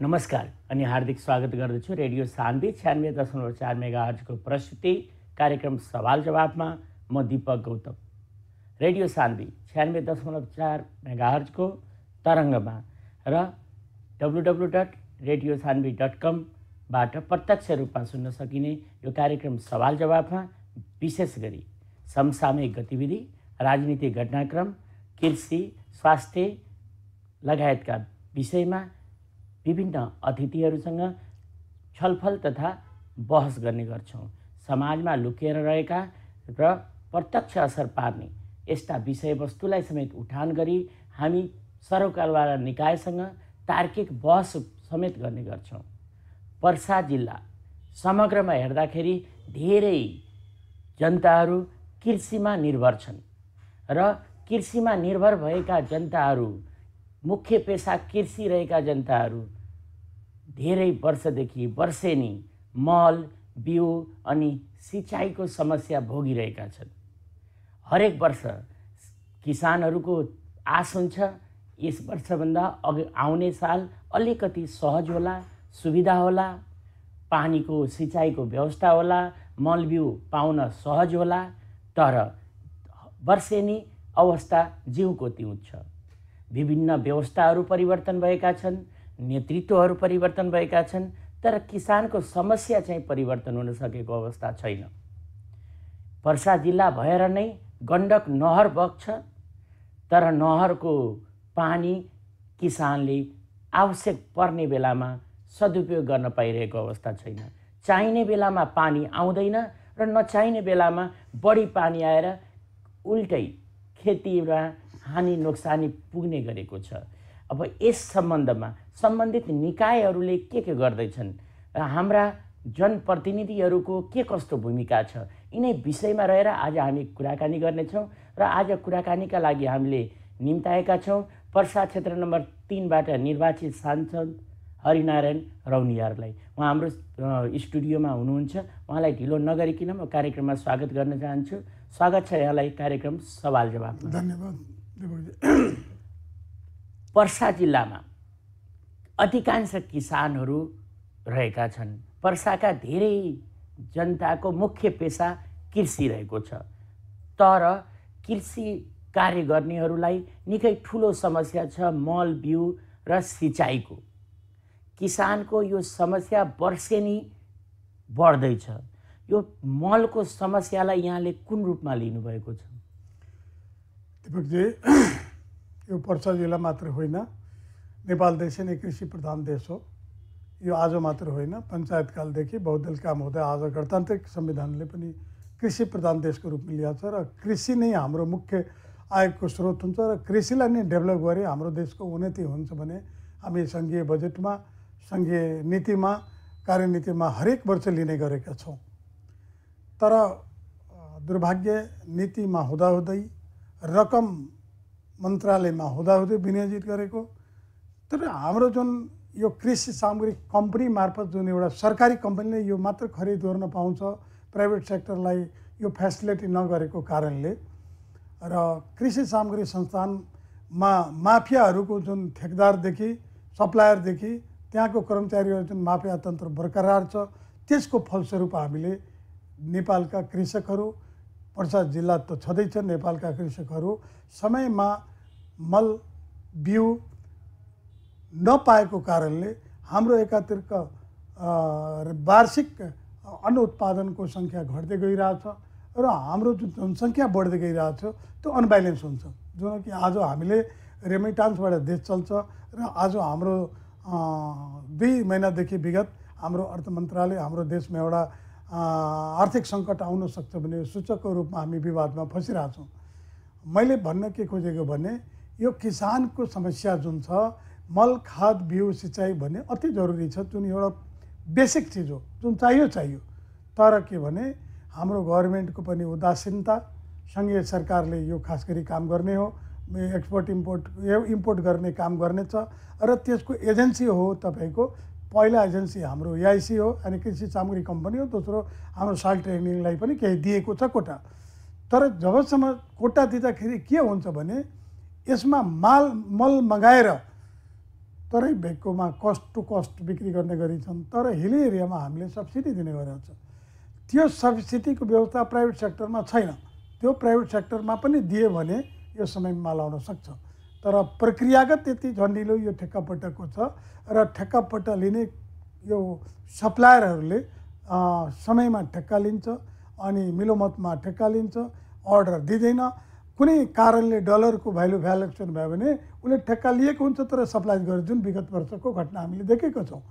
नमस्कार अनि हार्दिक स्वागत गर्दछु रेडियो सान्वी 96.4 मेगाहर्जको प्रस्तुति कार्यक्रम सवाल जवाफमा म दीपक गौतम। रेडियो सान्वी 96.4 मेगाहर्जको तरङ्गमा र www.radiosanvi.com बाट प्रत्यक्ष रूपमा सुन्न सकिने यो कार्यक्रम सवाल जवाफमा विशेष गरी समसामयिक गतिविधि, राजनीतिक घटनाक्रम, कृषि, स्वास्थ्य लगायतका विषयमा विभिन्न अतिथिहरूसँग छलफल तथा बहस गर्ने गर्छौं। समाजमा लुकेर रहेका र प्रत्यक्ष असर पार्ने यस्ता विषयवस्तुलाई समेत उठान गरी हामी सरकारवाला निकायसँग तार्किक बहस समेत गर्ने गर्छौं। पर्सा जिल्ला समग्रमा हेर्दाखेरि धेरै जनताहरू कृषिमा निर्भर छन् र कृषिमा निर्भर भएका जनताहरू, मुख्य पेशा कृषि रहेका जनताहरू धेरै वर्षदेखि वर्षेनी मल, बिउ अनि सिँचाइको समस्या भोगिरहेका छन्। हरेक वर्ष किसानहरूको आश हुन्छ यस वर्षभन्दा अघि आउने साल अलिकति सहज होला, सुविधा होला, पानीको सिँचाइको व्यवस्था होला, मल बिउ पाउन सहज होला। तर वर्षेनी अवस्था जिउको तिउँ छ। विभिन्न व्यवस्थाहरू परिवर्तन भएका छन्, नेतृत्वहरू परिवर्तन भएका छन्, तर किसानको समस्या चाहिँ परिवर्तन हुन सकेको अवस्था छैन। पर्सा जिल्ला भएर नै गण्डक नहर बग्छ, तर नहरको पानी किसानले आवश्यक पर्ने बेलामा सदुपयोग गर्न पाइरहेको अवस्था छैन। चाहिने बेलामा पानी आउँदैन र नचाहिने बेलामा बढी पानी आएर उल्टै खेतीमा हानि नोक्सानी पुग्ने गरेको छ। अब यस सम्बन्धमा सम्बन्धित निकायहरूले के गर्दैछन् र हाम्रा जनप्रतिनिधिहरूको के कस्तो भूमिका छ, यिनै विषयमा रहेर आज हामी कुराकानी गर्नेछौँ। र आज कुराकानीका लागि हामीले निम्ताएका छौँ पर्सा क्षेत्र नम्बर 3 बाट निर्वाचित सांसद हरिनारायण रौनियारलाई। उहाँ हाम्रो स्टुडियोमा हुनुहुन्छ। उहाँलाई ढिलो नगरिकन म कार्यक्रममा स्वागत गर्न चाहन्छु। स्वागत छ यहाँलाई कार्यक्रम सवाल जवाफमा। धन्यवाद। पर्सा जिल्लामा अधिकांश किसानहरू रहेका छन्। पर्साका धेरै जनताको मुख्य पेशा कृषि रहेको छ। तर कृषि कार्य गर्नेहरूलाई निकै ठुलो समस्या छ मल, बिउ र सिँचाइको। किसानको यो समस्या वर्षेनी बढ्दैछ। यो मलको समस्यालाई यहाँले कुन रूपमा लिनुभएको छ? दीपकजी, यो पर्सा जिल्ला मात्र होइन, नेपाल देशै नै कृषि प्रधान देश हो। यो आज मात्र होइन, पञ्चायतकालदेखि बहुदल काम हुँदा आज गणतान्त्रिक संविधानले पनि कृषि प्रधान देशको रूपमा लिएको छ र कृषि नै हाम्रो मुख्य आयको स्रोत हुन्छ र कृषिलाई नै डेभलप गरे हाम्रो देशको उन्नति हुन्छ भने हामी सङ्घीय बजेटमा, सङ्घीय नीतिमा, कार्यनीतिमा हरेक वर्ष लिने गरेका छौँ। तर दुर्भाग्य नीतिमा हुँदाहुँदै, रकम मन्त्रालयमा हुँदाहुँदै विनियोजित गरेको, तर हाम्रो जुन यो कृषि सामग्री कम्पनी मार्फत जुन एउटा सरकारी कम्पनीले यो मात्र खरिद गर्न पाउँछ, प्राइभेट सेक्टरलाई यो फेसिलिटी नगरेको कारणले र कृषि सामग्री संस्थानमा माफियाहरूको जुन ठेकदारदेखि सप्लायरदेखि त्यहाँको कर्मचारीहरू जुन माफिया तन्त्र बरकरार छ, त्यसको फलस्वरूप हामीले नेपालका कृषकहरू, पर्सा जिल्ला त छँदैछ, नेपालका कृषकहरू समयमा मल, बिउ नपाएको कारणले हाम्रो एकातिरका वार्षिक अन्न उत्पादनको सङ्ख्या घट्दै गइरहेछ र हाम्रो जुन जनसङ्ख्या बढ्दै गइरहेछ त्यो अनब्यालेन्स हुन्छ। जुन कि आज हामीले रेमिटान्सबाट देश चल्छ र आज हाम्रो 2 महिनादेखि विगत हाम्रो अर्थ मन्त्रालय हाम्रो देशमा एउटा आर्थिक सङ्कट आउन सक्छ भने सूचकको रूपमा हामी विवादमा फसिरहेछौँ। मैले भन्न के खोजेको भने यो किसानको समस्या जुन छ, मल, खाद, बिउ, सिँचाइ भन्ने अति जरुरी छ, जुन एउटा बेसिक चिज हो, जुन चाहियो। तर के भने हाम्रो गभर्मेन्टको पनि उदासीनता, सङ्घीय सरकारले यो खास गरी काम गर्ने हो, इम्पोर्ट गर्ने काम गर्नेछ र त्यसको एजेन्सी हो तपाईँको। पहिला एजेन्सी हाम्रो एआइसी हो अनि कृषि सामग्री कम्पनी हो, दोस्रो हाम्रो साल ट्रेनिङलाई पनि केही दिएको छ कोटा। तर जबसम्म कोटा दिँदाखेरि के हुन्छ भने यसमा मल मगाएर तरै भेगकोमा कस्ट टु कस्ट बिक्री गर्ने गरी छन्, तर हिली एरियामा हामीले सब्सिडी दिने गरेको छ। त्यो सब्सिडीको व्यवस्था प्राइभेट सेक्टरमा छैन। त्यो प्राइभेट सेक्टरमा पनि दिए भने यो समयमा माल आउन सक्छ, तर प्रक्रियागत त्यति झन्डिलो यो ठेक्कापट्टाको छ र ठेक्कापट्टा लिने यो सप्लायरहरूले समयमा ठेक्का लिन्छ अनि मिलोमतमा ठेक्का लिन्छ, अर्डर दिँदैन। कुनै कारणले डलरको भ्यालु भ्यालुएसन भयो भने उसले ठेक्का लिएको हुन्छ तर सप्लाई गरे, जुन विगत वर्षको घटना हामीले देखेको छौँ।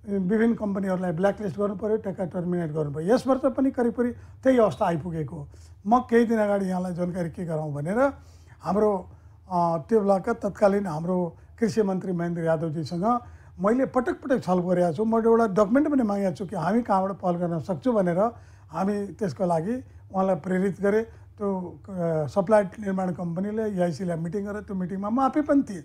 विभिन्न कम्पनीहरूलाई ब्ल्याकलिस्ट गर्नु पऱ्यो, ठेक्का टर्मिनेट गर्नु पऱ्यो। यस वर्ष पनि करिब करिब त्यही अवस्था आइपुगेको हो। म केही दिन अगाडि यहाँलाई जानकारी के गराउँ भनेर हाम्रो त्यो बेलाका तत्कालीन हाम्रो कृषि मन्त्री महेन्द्र यादवजीसँग मैले पटक पटक छलफल गरेको छु। मैले एउटा डकुमेन्ट पनि मागेको छु कि हामी कहाँबाट पहल गर्न सक्छौँ भनेर। हामी त्यसको लागि उहाँलाई प्रेरित गरेँ। त्यो सप्लाई निर्माण कम्पनीले EIC-लाई मिटिङ गरेर त्यो मिटिङमा म आफै पनि थिएँ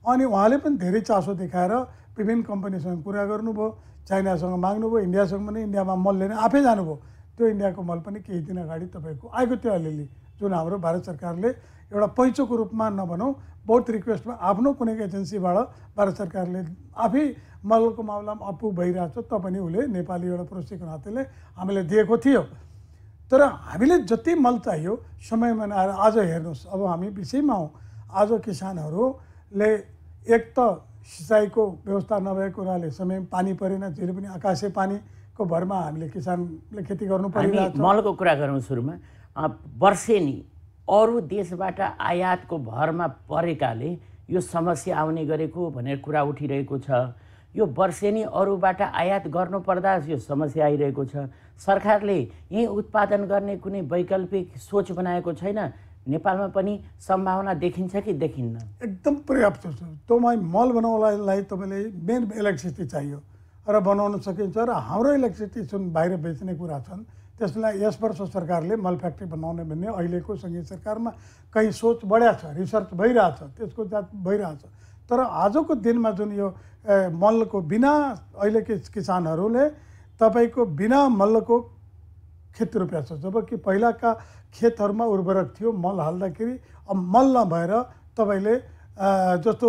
अनि उहाँले पनि धेरै चासो देखाएर विभिन्न कम्पनीसँग कुरा गर्नुभयो, चाइनासँग माग्नुभयो, इन्डियासँग पनि। इन्डियामा मल लिन आफै जानुभयो। त्यो इन्डियाको मल पनि केही दिन अगाडि तपाईँको आएको थियो अलिअलि, जुन हाम्रो भारत सरकारले एउटा पैँचोको रूपमा नभनौँ, बहुत रिक्वेस्टमा आफ्नो कुनै एजेन्सीबाट भारत सरकारले आफै मलको मामलामा अप्पु भइरहेछ, त पनि उसले नेपाली एउटा पडोसीको नातेले हामीले दिएको थियो। तर हामीले जति मल चाहियो समयमा नआएर आज हेर्नुहोस्, अब हामी विषयमा हौँ। आज किसानहरूले एक त सिँचाइको व्यवस्था नभएको हुनाले समयमा पानी परेन, जहिले पनि आकाशे पानीको भरमा हामीले किसानले खेती गर्नु परिरहेको छ। मलको कुरा गरौँ सुरुमा। वर्षेनी अरू देशबाट आयातको भरमा परेकाले यो समस्या आउने गरेको भनेर कुरा उठिरहेको छ। यो वर्षेनी अरूबाट आयात गर्नुपर्दा यो समस्या आइरहेको छ। सरकारले यही उत्पादन गर्ने कुनै वैकल्पिक सोच बनाएको छैन? नेपालमा पनि सम्भावना देखिन्छ कि देखिन्न? एकदम पर्याप्त छ। तपाईँ मल बनाउनलाई तपाईँले मेन इलेक्ट्रिसिटी चाहियो र बनाउन सकिन्छ र हाम्रो इलेक्ट्रिसिटी जुन बाहिर बेच्ने कुरा छन् त्यसलाई यस वर्ष सरकारले मल फ्याक्ट्री बनाउने भन्ने अहिलेको सङ्घीय सरकारमा कहीँ सोच बढ्या छ, रिसर्च भइरहेछ, त्यसको जाँच भइरहेछ। तर आजको दिनमा जुन यो मलको बिना अहिलेको किसानहरूले तपाईँको बिना मलको खेत रोप्या छ, जबकि पहिलाका खेतहरूमा उर्वरक थियो। मल हाल्दाखेरि अब मल नभएर तपाईँले जस्तो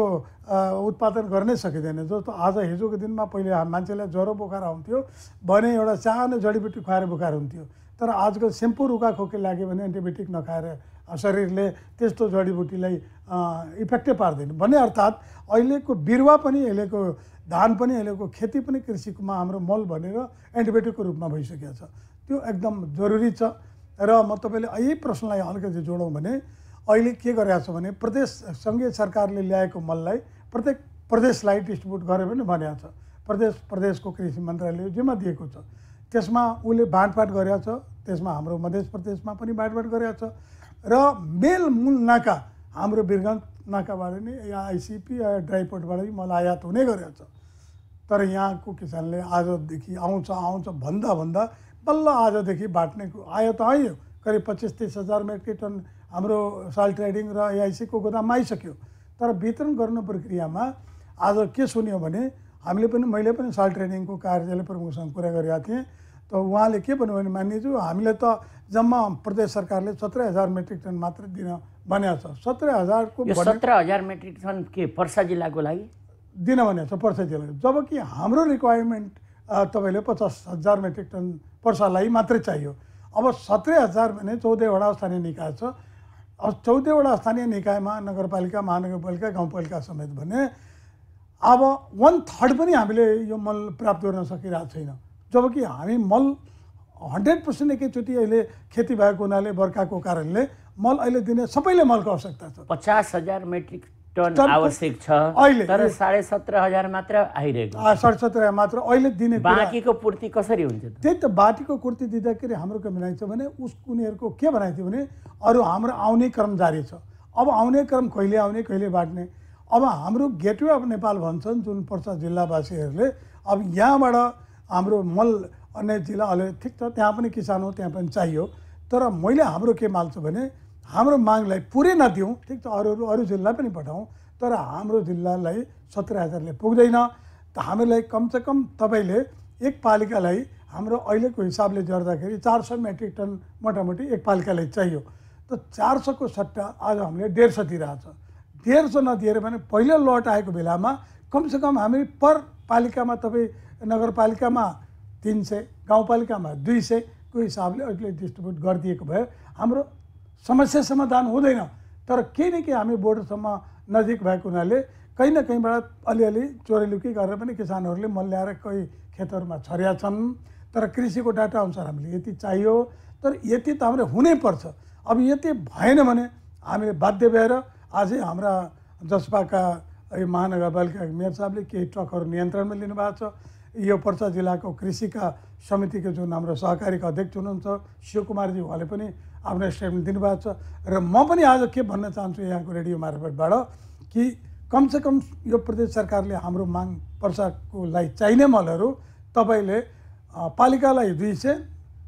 उत्पादन गर्नै सकिँदैन। जस्तो आज हिजोको दिनमा पहिले मान्छेलाई ज्वरो बोकार आउँथ्यो भने एउटा सानो जडीबुटी खुवाएर बोकार हुन्थ्यो, तर आजकल सेम्पू रुखाखोकी लाग्यो भने एन्टिबायोटिक नखाएर शरीरले त्यस्तो जडीबुटीलाई इफेक्टै पार्दैन भन्ने। अर्थात् अहिलेको बिरुवा पनि अहिलेको धान पनि अहिलेको खेती पनि कृषिमा हाम्रो मल भनेर एन्टिबायोटिकको रूपमा भइसकेको छ। त्यो एकदम जरुरी छ। र म तपाईँले यही प्रश्नलाई अलिकति जोडौँ भने अहिले के गरेको छ भने प्रदेश सङ्घीय सरकारले ल्याएको मललाई प्रत्येक प्रदेशलाई डिस्ट्रिब्युट गरे पनि भनेको छ। प्रदेशको कृषि मन्त्रालयले जिम्मा दिएको छ, त्यसमा उसले बाँडफाँड गरेको छ। त्यसमा हाम्रो मध्य प्रदेशमा पनि बाँडफाँड गरेको छ र मेल मूल नाका हाम्रो वीरगञ्ज नाकाबाट नै या ICP या ड्राइपोर्टबाट पनि मल आयात हुने गरेको छ। तर यहाँको किसानले आजदेखि आउँछ भन्दा बल्ल आजदेखि बाँट्नेको आयो त आयो, करिब 25-30 हजार मेट्रिक टन हाम्रो साल ट्रेडिङ र AIC-को गोदाममा आइसक्यो। तर वितरण गर्ने प्रक्रियामा आज के सुन्यो भने मैले पनि साल ट्रेडिङको कार्यालय प्रमुखसँग कुरा गरेका थिएँ। त उहाँले के भन्यो भने मान्यज्यू हामीले त जम्मा प्रदेश सरकारले 17,000 मेट्रिक टन मात्र दिन भनेको छ। 17,000 को 17,000 मेट्रिक टन के पर्सा जिल्लाको लागि दिन भनेको छ पर्सा जिल्लाको, जबकि हाम्रो रिक्वायरमेन्ट तपाईँले 50,000 मेट्रिक टन पर्सालाई मात्रै चाहियो। अब 17,000 भने 14वटा स्थानीय निकाय छ। अब 14वटा स्थानीय निकायमा नगरपालिका, महानगरपालिका, गाउँपालिका समेत भने अब 1/3 पनि हामीले यो मल प्राप्त गर्न सकिरहेको छैन। जबकि हामी मल 100% एकैचोटि अहिले खेती भएको हुनाले बर्खाको कारणले मल अहिले दिने सबैले मलको आवश्यकता छ। 50,000 मेट्रिक टन आवश्यक छ अहिले, तर 17,500 मात्र आइरहेको। 17,500 मात्र अहिले दिने। बाँकीको पूर्ति कसरी हुन्छ? त्यही त बाँकीको पूर्ति दिँदाखेरि हाम्रो के भनाइ छ भने उनीहरूको के भनाइ थियो भने अरू हाम्रो आउने क्रम जारी छ। अब आउने क्रम कहिले आउने कहिले बाँट्ने। अब हाम्रो गेटवे अफ नेपाल भन्छन् जुन पर्सा जिल्लावासीहरूले। अब यहाँबाट हाम्रो मल अन्य जिल्ला अहिले ठिक छ, त्यहाँ पनि किसान हो, त्यहाँ पनि चाहियो। तर मैले हाम्रो के माल्छु भने हाम्रो मागलाई पुरै नदिउँ, ठिक छ, अरू जिल्ला पनि पठाउँ, तर हाम्रो जिल्लालाई 17,000ले पुग्दैन। त हामीलाई कमसेकम तपाईँले एक पालिकालाई हाम्रो अहिलेको हिसाबले गर्दाखेरि 400 मेट्रिक टन मोटामोटी एक पालिकालाई चाहियो। त 400 को सट्टा आज हामीले 150 दिइरहेछ। 150 नदिएर भने पहिलो लट आएको बेलामा कमसेकम हामी पर पालिकामा तपाईँ नगरपालिकामा 300, गाउँपालिकामा 200 को हिसाबले अहिले डिस्ट्रिब्युट गरिदिएको भए हाम्रो समस्या समाधान हुँदैन। तर केही न केही हामी बोर्डरसम्म नजिक भएको हुनाले कहीँ न कहीँबाट अलिअलि चोरीलुकी गरेर पनि किसानहरूले मल ल्याएर कोही खेतहरूमा छरिया छन्। तर कृषिको डाटा अनुसार हामीले यति चाहियो, तर यति त हामीले हुनैपर्छ। अब यति भएन भने हामीले बाध्य भएर आजै हाम्रा जसपाका महानगरपालिका मेयर साहबले केही ट्रकहरू नियन्त्रणमा लिनुभएको छ। यो पर्सा जिल्लाको कृषिका समितिको जुन हाम्रो सहकारीका अध्यक्ष हुनुहुन्छ शिवकुमारजी, उहाँले पनि आफ्नो स्टेटमेन्ट दिनुभएको छ। र म पनि आज के भन्न चाहन्छु यहाँको रेडियो मार्फतबाट कि कमसेकम यो प्रदेश सरकारले हाम्रो माग पर्साको लागि चाहिने मलहरू तपाईँले पालिकालाई 200,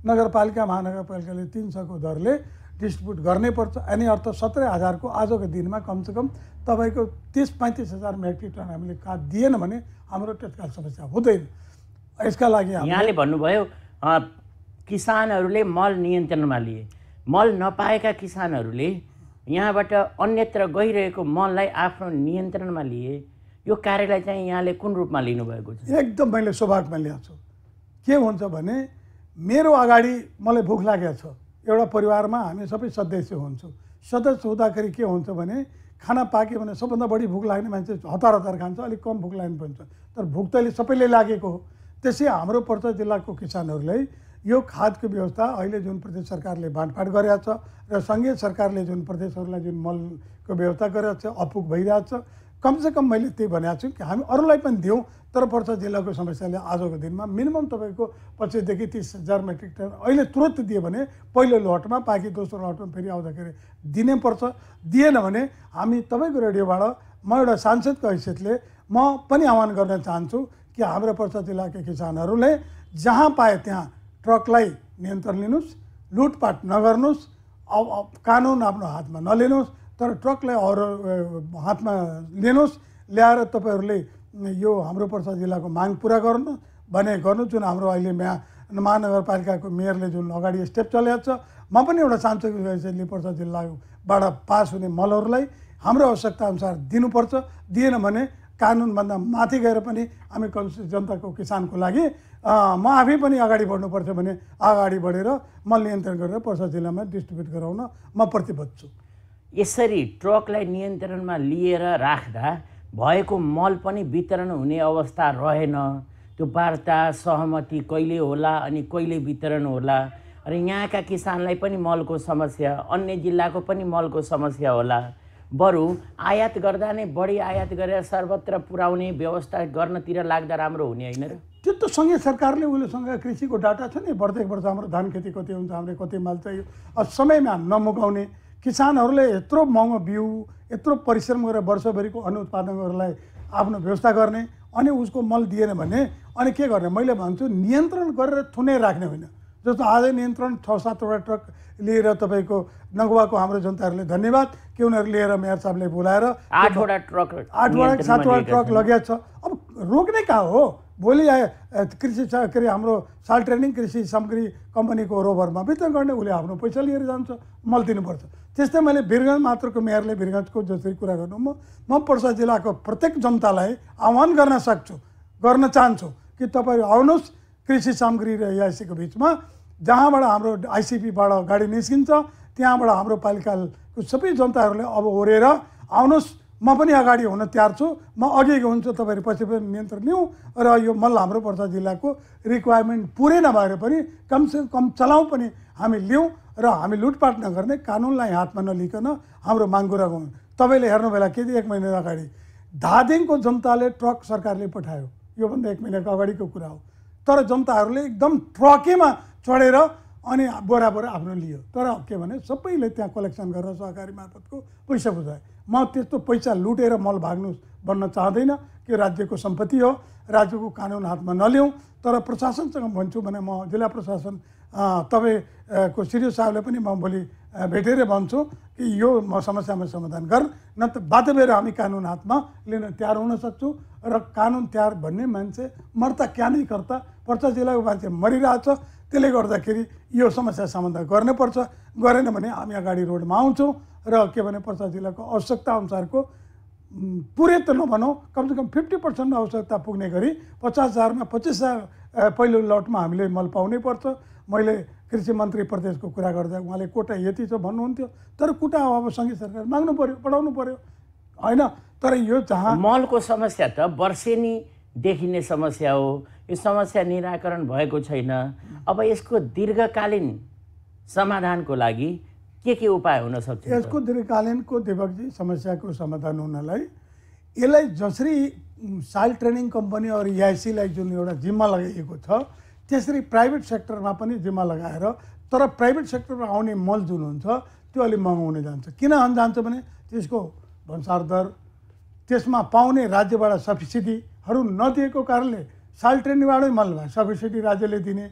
नगरपालिका महानगरपालिकाले 300 को दरले डिस्ट्रिब्युट गर्नै पर्छ। अनि अर्थ 17,000 को आजको दिनमा कमसेकम तपाईँको 30-35 हजार मेट्रिक टन हामीले खाद दिएन भने हाम्रो तत्काल समस्या हुँदैन। यसका लागि यहाँले भन्नुभयो किसानहरूले मल नियन्त्रणमा लिए, मल नपाएका किसानहरूले यहाँबाट अन्यत्र गइरहेको मललाई आफ्नो नियन्त्रणमा लिए। यो कार्यलाई चाहिँ यहाँले कुन रूपमा लिनुभएको छ? एकदम मैले सौभाग्यमा ल्याएको छु। के हुन्छ भने मेरो अगाडि मलाई भुख लागेको छ। एउटा परिवारमा हामी सबै सदस्य हुन्छौँ। सदस्य हुँदाखेरि के हुन्छ भने खाना पाक्यो भने सबभन्दा बढी भुख लाग्ने मान्छे हतार हतार खान्छ, अलिक कम भुख लाग्ने पनि छ। तर भुख त सबैले लागेको हो। त्यसै हाम्रो पर्सा जिल्लाको किसानहरूलाई यो खादको व्यवस्था अहिले जुन प्रदेश सरकारले बाँडफाँड गरेको छ र सङ्घीय सरकारले जुन प्रदेशहरूलाई जुन मलको व्यवस्था गरेको छ अपुग भइरहेको छ। कमसेकम मैले त्यही भनेको छु कि हामी अरूलाई पनि दिउँ, तर पर्सा जिल्लाको समस्याले आजको दिनमा मिनिमम तपाईँको 25 देखि 30 हजार मेट्रिक टन अहिले तुरन्त दियो भने पहिलो लटमा, बाँकी दोस्रो लटमा फेरि आउँदाखेरि दिनै पर्छ। दिएन भने हामी तपाईँको रेडियोबाट म एउटा सांसदको हैसियतले म पनि आह्वान गर्न चाहन्छु कि हाम्रो पर्सा जिल्लाका किसानहरूले जहाँ पाए त्यहाँ ट्रकलाई नियन्त्रण लिनुहोस्, लुटपाट नगर्नुहोस्, कानुन आफ्नो हातमा नलिनुहोस्, तर ट्रकलाई अरू हातमा लिनुहोस्। ल्याएर तपाईँहरूले यो हाम्रो पर्सा जिल्लाको माग पुरा गर्नु भने गर्नु। जुन हाम्रो अहिले महानगरपालिकाको मेयरले जुन अगाडि स्टेप चलेको छ, म पनि एउटा सांसदको हैसियतले पर्सा जिल्लाबाट पास हुने मलहरूलाई हाम्रो आवश्यकता अनुसार दिनुपर्छ। दिएन भने कानुनभन्दा माथि गएर पनि हामी जनताको किसानको लागि म आफै पनि अगाडि बढ्नुपर्छ भने अगाडि बढेर मल नियन्त्रण गरेर पर्सा जिल्लामा डिस्ट्रिब्युट गराउन म प्रतिबद्ध छु। यसरी ट्रकलाई नियन्त्रणमा लिएर राख्दा भएको मल पनि वितरण हुने अवस्था रहेन। त्यो वार्ता सहमति कहिले होला अनि कहिले वितरण होला। र यहाँका किसानलाई पनि मलको समस्या, अन्य जिल्लाको पनि मलको समस्या होला। बरु आयात गर्दा नै बढी आयात गरेर सर्वत्र पुर्याउने व्यवस्था गर्नतिर लाग्दा राम्रो हुने होइन र? त्यो त सङ्घीय सरकारले उहिलेसँग कृषिको डाटा छ नि, प्रत्येक वर्ष हाम्रो धान खेती कति हुन्छ, हामीले कति माल चाहियो, समयमा नमुकाउने, किसानहरूले यत्रो महँगो बिउ यत्रो परिश्रम गरेर वर्षभरिको अनुत्पादकहरूलाई आफ्नो व्यवस्था गर्ने अनि उसको मल दिएन भने अनि के गर्ने? मैले भन्छु नियन्त्रण गरेर थुनै राख्ने होइन। जस्तो आज नियन्त्रण 6-7वटा ट्रक लिएर तपाईँको नगुवाको हाम्रो जनताहरूले धन्यवाद कि उनीहरू लिएर मेयर साहबले बोलाएर 8वटा ट्रक 7वटा ट्रक लगेको छ। अब रोक्ने कहाँ हो? भोलि कृषि के अरे हाम्रो साल ट्रेनिङ कृषि सामग्री कम्पनीको रोभरमा वितरण गर्ने, उसले आफ्नो पैसा लिएर जान्छ, मल दिनुपर्छ। त्यस्तै मैले वीरगञ्ज मात्रको मेयरले वीरगञ्जको जसरी कुरा गर्नु, म पर्सा जिल्लाको प्रत्येक जनतालाई आह्वान गर्न चाहन्छु कि तपाईँहरू आउनुहोस् कृषि सामग्री र एआइसीको बिचमा, जहाँबाट हाम्रो आइसिपीबाट गाडी निस्किन्छ त्यहाँबाट हाम्रो पालिकाको सबै जनताहरूले अब ओरेर आउनुहोस्। म पनि अगाडि हुन तयार छु, म अघि हुन्छु, तपाईँहरू पछि पनि नियन्त्रण लिउँ र यो मल हाम्रो पर्सा जिल्लाको रिक्वायरमेन्ट पुरै नभएर पनि कमसे कम चलाउँ पनि हामी लिउँ र हामी लुटपाट नगर्ने, कानुनलाई हातमा नलिकन हाम्रो माग कुरा गरौँ। तपाईँले हेर्नु बेला के 1 महिना अगाडि धादिङको जनताले ट्रक सरकारले पठायो, योभन्दा 1 महिनाको अगाडिको कुरा हो। तर जनताहरूले एकदम ट्रकैमा चढेर अनि बोरा आफ्नो लियो। तर के भने सबैले त्यहाँ कलेक्सन गरेर सहकारी मार्फतको पैसा बुझाए। म त्यस्तो पैसा लुटेर मल बन्न चाहँदैन कि राज्यको सम्पत्ति हो, राज्यको कानुन हातमा नलिउँ। तर प्रशासनसँग भन्छु भने म जिल्ला प्रशासन तपाईँको सिडिओ साहबले पनि म भोलि भेटेर भन्छु कि यो समस्यामा समाधान गर, न त बाध्य भएर हामी कानुन हातमा लिन तयार हुन सक्छौँ। र कानुन तयार भन्ने मान्छे मर्ता क्या नै कर्ता, पर्सा जिल्लाको मान्छे मरिरहेछ। त्यसले गर्दाखेरि यो समस्या समाधान गर्नुपर्छ। गरेन भने हामी अगाडि रोडमा आउँछौँ र के भने पर्सा जिल्लाको आवश्यकता अनुसारको पुरै त नभनौँ, कमसेकम 50% आवश्यकता पुग्ने गरी 50,000मा 25,000 पहिलो लटमा हामीले मल पाउनै पर्छ। मैले कृषि मन्त्री प्रदेशको कुरा गर्दा उहाँले कोटा यति छ भन्नुहुन्थ्यो, तर कोटा अब सङ्घीय सरकार माग्नु पर्यो, बढाउनु पर्यो होइन। तर यो जहाँ मलको समस्या त वर्षेनी देखिने समस्या हो, यो समस्या निराकरण भएको छैन। अब यसको दीर्घकालीन समाधानको लागि के उपाय हुन सक्छ? यसको दीर्घकालीनको दिपकजी समस्याको समाधान हुनलाई यसलाई जसरी साइल ट्रेनिङ कम्पनी और EIC-लाई जुन एउटा जिम्मा लगाइएको छ त्यसरी प्राइभेट सेक्टरमा पनि जिम्मा लगाएर, तर प्राइभेट सेक्टरमा आउने मल जुन हुन्छ त्यो अलिक महँगो हुन जान्छ। किन जान्छ भने त्यसको भन्सार दर, त्यसमा पाउने राज्यबाट सब्सिडीहरू नदिएको कारणले साइल ट्रेनिङबाटै मल सब्सिडी राज्यले दिने।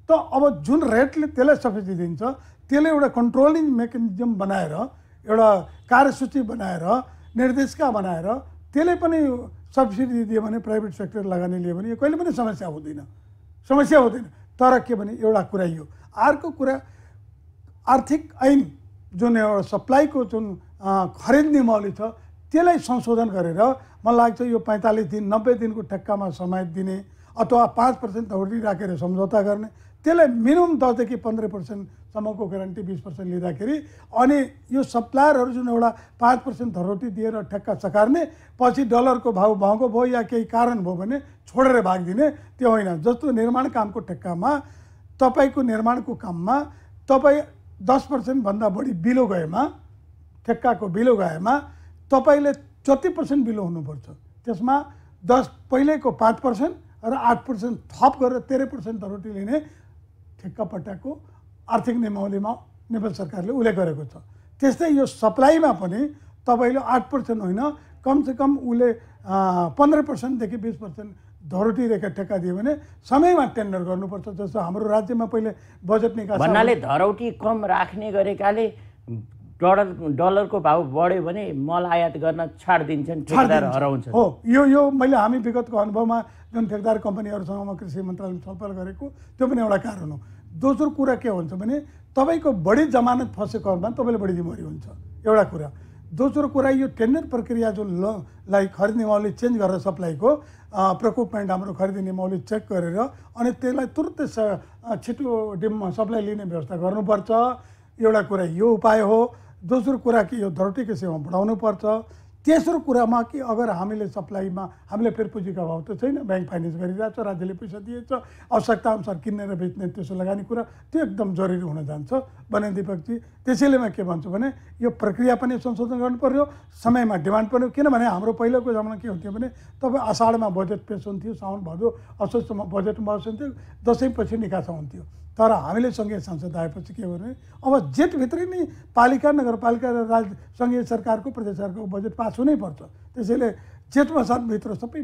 त अब जुन रेटले त्यसलाई सब्सिडी दिन्छ त्यसले एउटा कन्ट्रोलिङ मेकानिजम बनाएर, एउटा कार्यसूची बनाएर, निर्देशिका बनाएर त्यसले पनि सब्सिडी दियो भने, प्राइभेट सेक्टर लगानी लियो भने यो कहिले पनि समस्या हुँदैन। तर के भने एउटा कुरा यो, अर्को कुरा आर्थिक ऐन जुन एउटा सप्लाईको जुन खरिद नियमावली छ त्यसलाई संशोधन गरेर मलाई लाग्छ यो 45 दिन 90 दिनको ठेक्कामा समय दिने अथवा 5% धरोटी राखेर सम्झौता गर्ने, त्यसलाई मिनिमम 10 देखि 15% सम्मको ग्यारेन्टी 20% लिँदाखेरि अनि यो सप्लायरहरू जुन एउटा 5% धरोटी दिएर ठेक्का सकार्ने, पछि डलरको भाउ महँगो भयो या केही कारण भयो भने छोडेर भागिदिने, त्यो होइन। जस्तो निर्माण कामको ठेक्कामा तपाईँको निर्माणको काममा तपाईँ 10% भन्दा बढी बिलो गएमा, ठेक्काको बिलो गएमा तपाईँले 34% बिलो हुनुपर्छ। त्यसमा 10 पहिलेको 5% र 8% थप गरेर 13% धरोटी लिने ठेक्का पट्टाको आर्थिक नियमावलीमा नेपाल सरकारले उल्लेख गरेको छ। त्यस्तै यो सप्लाईमा पनि तपाईँले 8% होइन, कमसेकम उसले 15% देखि 20% धरोटी रेखा ठेक्का दियो भने समयमा टेन्डर गर्नुपर्छ। जस्तो हाम्रो राज्यमा पहिले बजेट निकास भन्नाले धरोटी कम राख्ने गरेकाले डलरको भाउ बढ्यो भने मल आयात गर्न छाड दिन्छन्, ठेकेदार हराउँछ। हो, यो मैले हामी विगतको अनुभवमा जुन ठेकेदार कम्पनीहरूसँग कृषि मन्त्रालयले छलफल गरेको त्यो पनि एउटा कारण हो। दोस्रो कुरा के हुन्छ भने तपाईँको बढी जमानत फसेको अवस्थामा तपाईँले बढी जिम्मेवारी हुन्छ, एउटा कुरा। दोस्रो कुरा यो टेन्डर प्रक्रिया जुन लाई खरिद नियमावली चेन्ज गरेर सप्लाईको प्रोक्युरमेन्ट हाम्रो खरिद नियमावली चेक गरेर अनि त्यसलाई तुरुन्तै छिटो सप्लाई लिने व्यवस्था गर्नुपर्छ, एउटा कुरा यो उपाय हो। दोस्रो कुरा कि यो धरोटीको सेवा बढाउनु पर्छ। तेस्रो कुरामा कि अगर हामीले सप्लाईमा हामीले फेरि पुँजीको अभाव त छैन, ब्याङ्क फाइनेन्स गरिरहेछ, राज्यले पैसा दिएछ, आवश्यकता अनुसार किन्ने र बेच्ने त्यसो लगानी कुरा त्यो एकदम जरुरी हुन जान्छ भने दिपकजी। त्यसैले म के भन्छु भने यो प्रक्रिया पनि संशोधन गर्नु पर्यो, समयमा डिमान्ड पर्यो। किनभने हाम्रो पहिलाको जमाना के हुन्थ्यो भने तपाईँ असाढमा बजेट पेस हुन्थ्यो, साउन भदौ असोजसम्म बजेट पास हुन्थ्यो, दसैँपछि निकासा हुन्थ्यो। तर हामीले सङ्घीय संसद आएपछि के भने अब जेठभित्रै नै पालिका, नगरपालिका र सङ्घीय सरकारको, प्रदेश सरकारको बजेट पास हुनैपर्छ। त्यसैले जेठ मसानभित्र सबै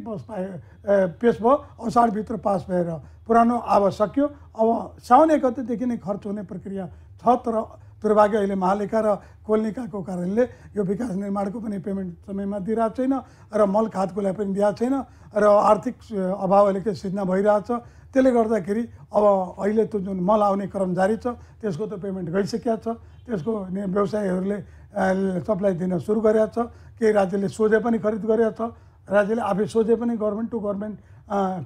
पेस भयो, असाढभित्र पास भएर पुरानो अब सक्यो। अब साउन 1 गतेदेखि नै खर्च हुने प्रक्रिया छ, तर दुर्भाग्य अहिले महालेखा र कोलनिकाको कारणले यो विकास निर्माणको पनि पेमेन्ट समयमा दिइरहेको छैन र मल खादको लागि पनि दिएको छैन र आर्थिक अभाव अलिकति सिर्जना भइरहेछ। त्यसले गर्दाखेरि अब अहिले त जुन मल आउने क्रम जारी छ त्यसको त पेमेन्ट गइसकेको छ, त्यसको व्यवसायीहरूले सप्लाई दिन सुरु गरेको छ। केही राज्यले सोझै पनि खरिद गरेको छ, राज्यले आफै सोझै पनि गभर्मेन्ट टु गभर्मेन्ट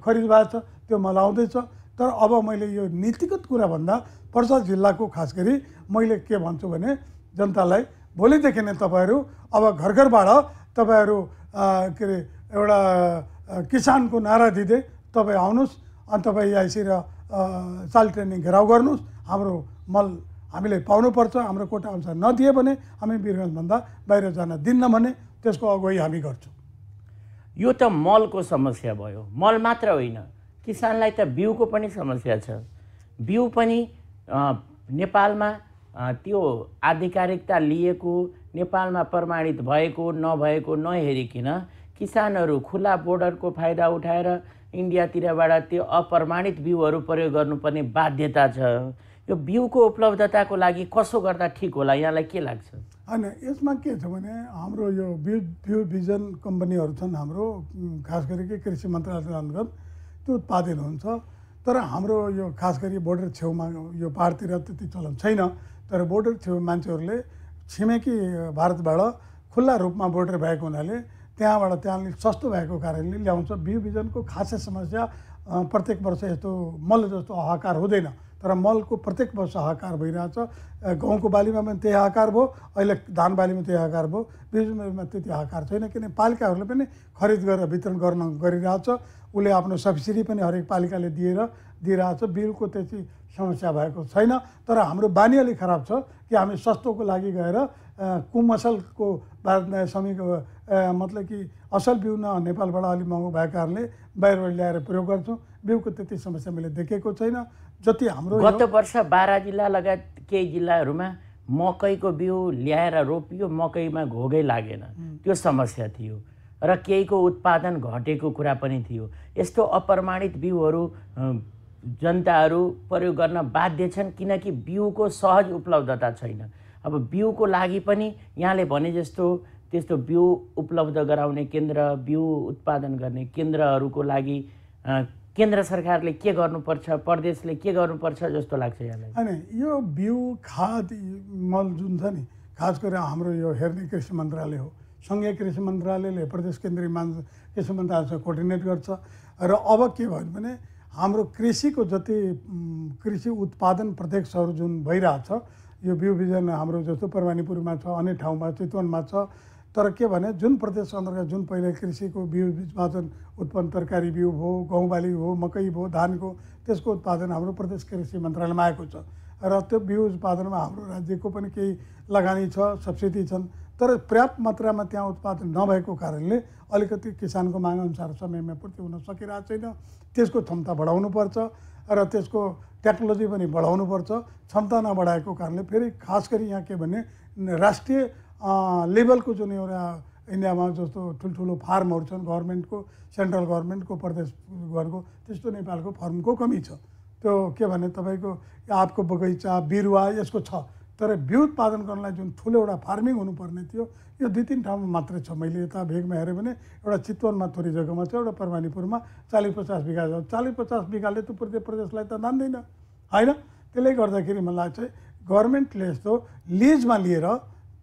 खरिद भएको छ, त्यो मल आउँदैछ। तर अब मैले यो नीतिगत कुरा भन्दा पर्सा जिल्लाको खास गरी मैले के भन्छु भने जनतालाई भोलिदेखि नै तपाईँहरू अब घर घरबाट तपाईँहरू के अरे एउटा किसानको नारा दिँदै तपाईँ आउनुहोस् अनि तपाईँ EIC र साल ट्रेनिङ घेराउ गर्नुहोस्। हाम्रो मल हामीले पाउनुपर्छ, हाम्रो कोटा अनुसार नदिए भने हामी वीरगञ्जभन्दा बाहिर जान दिन्न भने त्यसको अगुवाई हामी गर्छौँ। यो त मलको समस्या भयो। मल मात्र होइन, किसानलाई त बिउको पनि समस्या छ। बिउ पनि नेपालमा त्यो आधिकारिकता लिएको, नेपालमा प्रमाणित भएको नभएको नहेरिकन किसानहरू खुला बोर्डरको फाइदा उठाएर इन्डियातिरबाट त्यो अप्रमाणित बिउहरू प्रयोग गर्नुपर्ने बाध्यता छ। यो बिउको उपलब्धताको लागि कसो गर्दा ठिक होला, यहाँलाई के लाग्छ? होइन, यसमा के छ भने हाम्रो यो बिउ बिजन कम्पनीहरू छन् हाम्रो, खास गरी कृषि मन्त्रालय अन्तर्गत त्यो उत्पादन हुन्छ। तर हाम्रो यो खास गरी बोर्डर छेउमा यो पाहाडतिर त्यति चलन छैन, तर बोर्डर छेउ मान्छेहरूले छिमेकी भारतबाट खुल्ला रूपमा बोर्डर भएको हुनाले त्यहाँबाट त्यहाँले सस्तो भएको कारणले ल्याउँछ। बिउ बिजनको खासै समस्या प्रत्येक वर्ष यस्तो मल जस्तो हाहाकार हुँदैन, तर मलको प्रत्येक वर्ष हाहाकार भइरहेछ। गहुँको बालीमा पनि त्यही हाहाकार भयो, अहिले धान बालीमा त्यही हाहाकार भयो, बिजुमा त्यति हाहाकार छैन, किन पालिकाहरूले पनि खरिद गरेर वितरण गरिरहेछ। उसले आफ्नो सब्सिडी पनि हरेक पालिकाले दिइरहेछ। बिउको त्यति समस्या भएको छैन, तर हाम्रो बानी अलिक खराब छ कि हामी सस्तोको लागि गएर कुमसलको भारत समीको मतलब कि असल बिउ न नेपालबाट अलिक महँगो भएको कारणले बाहिरबाट ल्याएर प्रयोग गर्छौँ। बिउको त्यति समस्या मैले देखेको छैन। जति हाम्रो गत वर्ष बारा जिल्ला लगायत केही जिल्लाहरूमा मकैको बिउ ल्याएर रोपियो, मकैमा घोगै लागेन, त्यो समस्या थियो र केहीको उत्पादन घटेको कुरा पनि थियो। यस्तो अप्रमाणित बिउहरू जनताहरू प्रयोग गर्न बाध्य छन्, किनकि बिउको सहज उपलब्धता छैन। अब बिउको लागि पनि यहाँले भने जस्तो त्यस्तो बिउ उपलब्ध गराउने केन्द्र, बिउ उत्पादन गर्ने केन्द्रहरूको लागि केन्द्र सरकारले के गर्नुपर्छ, प्रदेशले के गर्नुपर्छ जस्तो लाग्छ यहाँलाई? होइन, यो बिउ खाद मल जुन छ नि, खास गरेर हाम्रो यो हेर्ने कृषि मन्त्रालय हो। सङ्घीय कृषि मन्त्रालयले प्रदेश केन्द्रीय कृषि मन्त्रालयसँग कोअर्डिनेट गर्छ। र अब के भयो भने हाम्रो कृषिको जति कृषि उत्पादन प्रत्यक्षहरू जुन भइरहेछ, यो बिउ बिजन हाम्रो जस्तो परवानीपुरमा छ, अन्य ठाउँमा चितवनमा छ, तर के भने जुन प्रदेश अन्तर्गत जुन पहिले कृषिको बिउ उत्पादन उत्पन्न तरकारी बिउ भयो, गहुँ बाली भयो, मकै भयो, धानको, त्यसको उत्पादन हाम्रो प्रदेश कृषि मन्त्रालयमा आएको छ। र त्यो बिउ उत्पादनमा हाम्रो राज्यको पनि केही लगानी छ, सब्सिडी छन्, तर पर्याप्त मात्रामा त्यहाँ उत्पादन नभएको कारणले अलिकति किसानको माग अनुसार समयमा पूर्ति हुन सकिरहेको छैन। त्यसको क्षमता बढाउनुपर्छ र त्यसको टेक्नोलोजी पनि बढाउनुपर्छ। क्षमता नबढाएको कारणले फेरि खास गरी यहाँ के भने राष्ट्रिय लेभलको जुन एउटा इन्डियामा जस्तो ठुल्ठुलो फार्महरू छन्, गभर्मेन्टको, सेन्ट्रल गभर्मेन्टको, प्रदेश गभर्मेन्टको, त्यस्तो नेपालको फार्मको कमी छ। त्यो के भने तपाईँको आँपको बगैँचा, बिरुवा यसको छ, तर बिउ उत्पादन गर्नलाई जुन ठुलो एउटा फार्मिङ हुनुपर्ने थियो, यो 2-3 ठाउँमा मात्रै छ। मैले यता भेगमा हेरेँ भने एउटा चितवनमा थोरै जग्गामा छ, एउटा परवानीपुरमा 40-50 बिघा छ। 40-50 बिघाले त प्रदेशलाई त नान्दैन होइन। त्यसले गर्दाखेरि मलाई चाहिँ गभर्मेन्टले यस्तो लिजमा लिएर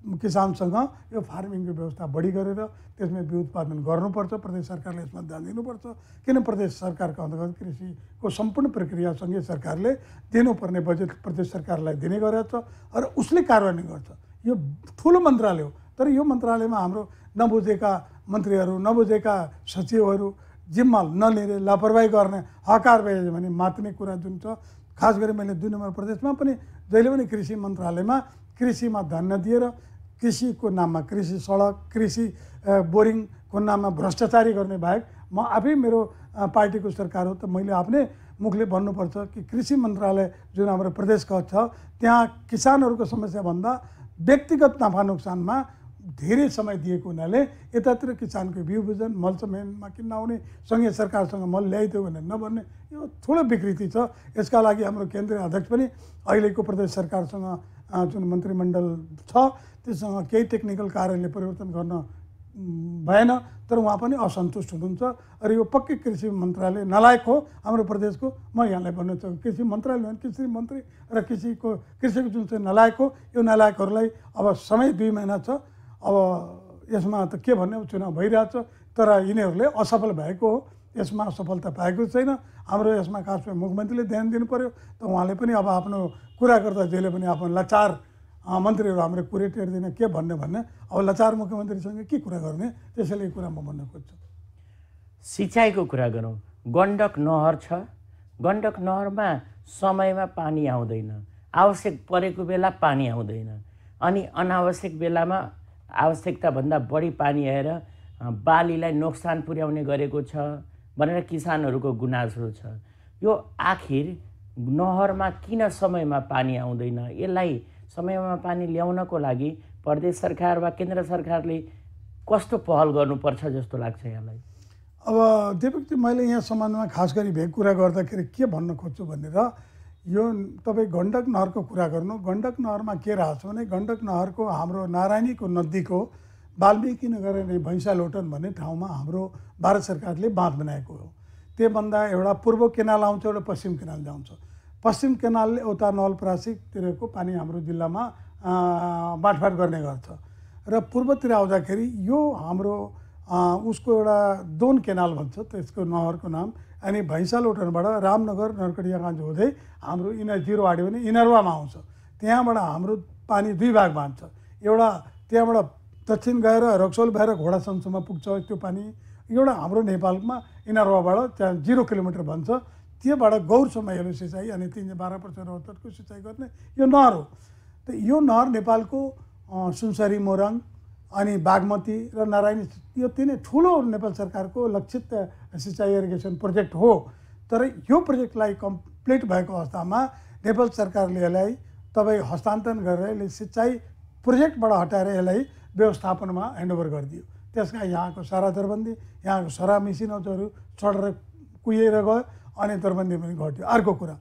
किसानसँग यो फार्मिङको व्यवस्था बढी गरेर त्यसमा बिउ उत्पादन गर्नुपर्छ। प्रदेश सरकारले यसमा ध्यान दिनुपर्छ, किन प्रदेश सरकारको अन्तर्गत कृषिको सम्पूर्ण प्रक्रिया सङ्घीय सरकारले दिनुपर्ने बजेट प्रदेश सरकारलाई दिने गरेको छ र उसले कार्यान्वयन गर्छ। यो ठुलो मन्त्रालय हो, तर यो मन्त्रालयमा हाम्रो नबुझेका मन्त्रीहरू, नबुझेका सचिवहरू जिम्मा नलिएर लापरवाही गर्ने, हकार भए भने मात्ने कुरा जुन छ। खास गरी मैले 2 नम्बर प्रदेशमा पनि जहिले पनि कृषि मन्त्रालयमा कृषिमा ध्यान नदिएर कृषिको नाममा कृषि सडक, कृषि बोरिङको नाममा भ्रष्टाचारी गर्ने बाहेक म आफै मेरो पार्टीको सरकार हो त मैले आफ्नै मुखले भन्नुपर्छ कि कृषि मन्त्रालय जुन हाम्रो प्रदेशको छ त्यहाँ किसानहरूको समस्याभन्दा व्यक्तिगत नाफा नोक्सानमा धेरै समय दिएको हुनाले यतातिर किसानको बिउ बिजन मल जमिनमा किन्न आउने, सङ्घीय सरकारसँग मल ल्याइदियो भनेर नभन्ने, यो ठुलो विकृति छ। यसका लागि हाम्रो केन्द्रीय अध्यक्ष पनि अहिलेको प्रदेश सरकारसँग जुन मन्त्रीमण्डल छ त्योसँग केही टेक्निकल कारणले परिवर्तन गर्न भएन, तर उहाँ पनि असन्तुष्ट हुनुहुन्छ। र यो पक्कै कृषि मन्त्रालय नलायक हो हाम्रो प्रदेशको। म यहाँलाई भन्न चाहन्छु, कृषि मन्त्रालय होइन, कृषि मन्त्री र कृषिको जुन चाहिँ नलायक हो, यो नलायकहरूलाई अब समय 2 महिना छ। अब यसमा त के भन्ने, चुनाव भइरहेछ, तर यिनीहरूले असफल भएको हो, यसमा सफलता पाएको छैन। हाम्रो यसमा खासमा मुख्यमन्त्रीले ध्यान दिनु पर्यो। त उहाँले पनि अब आफ्नो कुरा गर्दा जहिले पनि आफ्नो लाचार मन्त्रीहरू हाम्रो कुरै टेर्दैन के भन्ने अब लाचार मुख्यमन्त्रीसँग के कुरा गर्ने, त्यसैले यो कुरा म भन्न खोज्छु। सिँचाइको कुरा गरौँ। गण्डक नहर छ, गण्डक नहरमा समयमा पानी आउँदैन, आवश्यक परेको बेला पानी आउँदैन, अनि अनावश्यक बेलामा आवश्यकताभन्दा बढी पानी आएर बालीलाई नोक्सान पुर्याउने गरेको छ भनेर किसानहरूको गुनासो छ। यो आखिर नहरमा किन समयमा पानी आउँदैन? यसलाई समयमा पानी ल्याउनको लागि प्रदेश सरकार वा केन्द्र सरकारले कस्तो पहल गर्नुपर्छ जस्तो लाग्छ यहाँलाई? अब दीपकजी, मैले यहाँ सम्बन्धमा खास गरी भेग कुरा गर्दाखेरि के भन्न खोज्छु भनेर, यो तपाईँ गण्डक नहरको कुरा गर्नु। गण्डक नहरमा के रहेछ भने गण्डक नहरको हाम्रो नारायणीको नजिक हो, वाल्मिकी नगर नै भैँसालोटन भन्ने ठाउँमा हाम्रो भारत सरकारले बाँध बनाएको हो। त्योभन्दा एउटा पूर्व केनाल आउँछ, एउटा पश्चिम केनाल जान्छ। पश्चिम केनालले उता नवलपरासीतिरको पानी हाम्रो जिल्लामा बाँडफाँड गर्ने गर्छ र पूर्वतिर आउँदाखेरि यो हाम्रो उसको एउटा दोन केनाल भन्छ त्यसको नहरको नाम। अनि भैँसालोटनबाट रामनगर नरकटियागञ्ज हुँदै हाम्रो जिरो आड्यो भने इनरवामा आउँछ। त्यहाँबाट हाम्रो पानी दुई भाग बाँड्छ। एउटा त्यहाँबाट दक्षिण गएर रक्सौल भएर घोडासनसम्म पुग्छ त्यो पानी। एउटा हाम्रो नेपालमा इनरवाबाट त्यहाँ 0 किलोमिटर भन्छ, त्योबाट गौरसम्म हेलो सिँचाइ अनि 312% रोहतकको सिँचाइ गर्ने यो नहर हो। त यो नहर नेपालको सुनसरी, मोरङ अनि बागमती र नारायणी यो तिनै ठुलो नेपाल सरकारको लक्षित सिँचाइ इरिगेसन प्रोजेक्ट हो। तर यो प्रोजेक्टलाई कम्प्लिट भएको अवस्थामा नेपाल सरकारले यसलाई तपाईँ हस्तान्तरण गरेर यसले सिँचाइ प्रोजेक्टबाट हटाएर यसलाई व्यवस्थापनमा ह्यान्डओभर गरिदियो। त्यसका यहाँको सारा दरबन्दी, यहाँको सारा मेसिनहरू चढेर कुहिएर गयो अनि दरबन्दी पनि घट्यो। अर्को कुरा,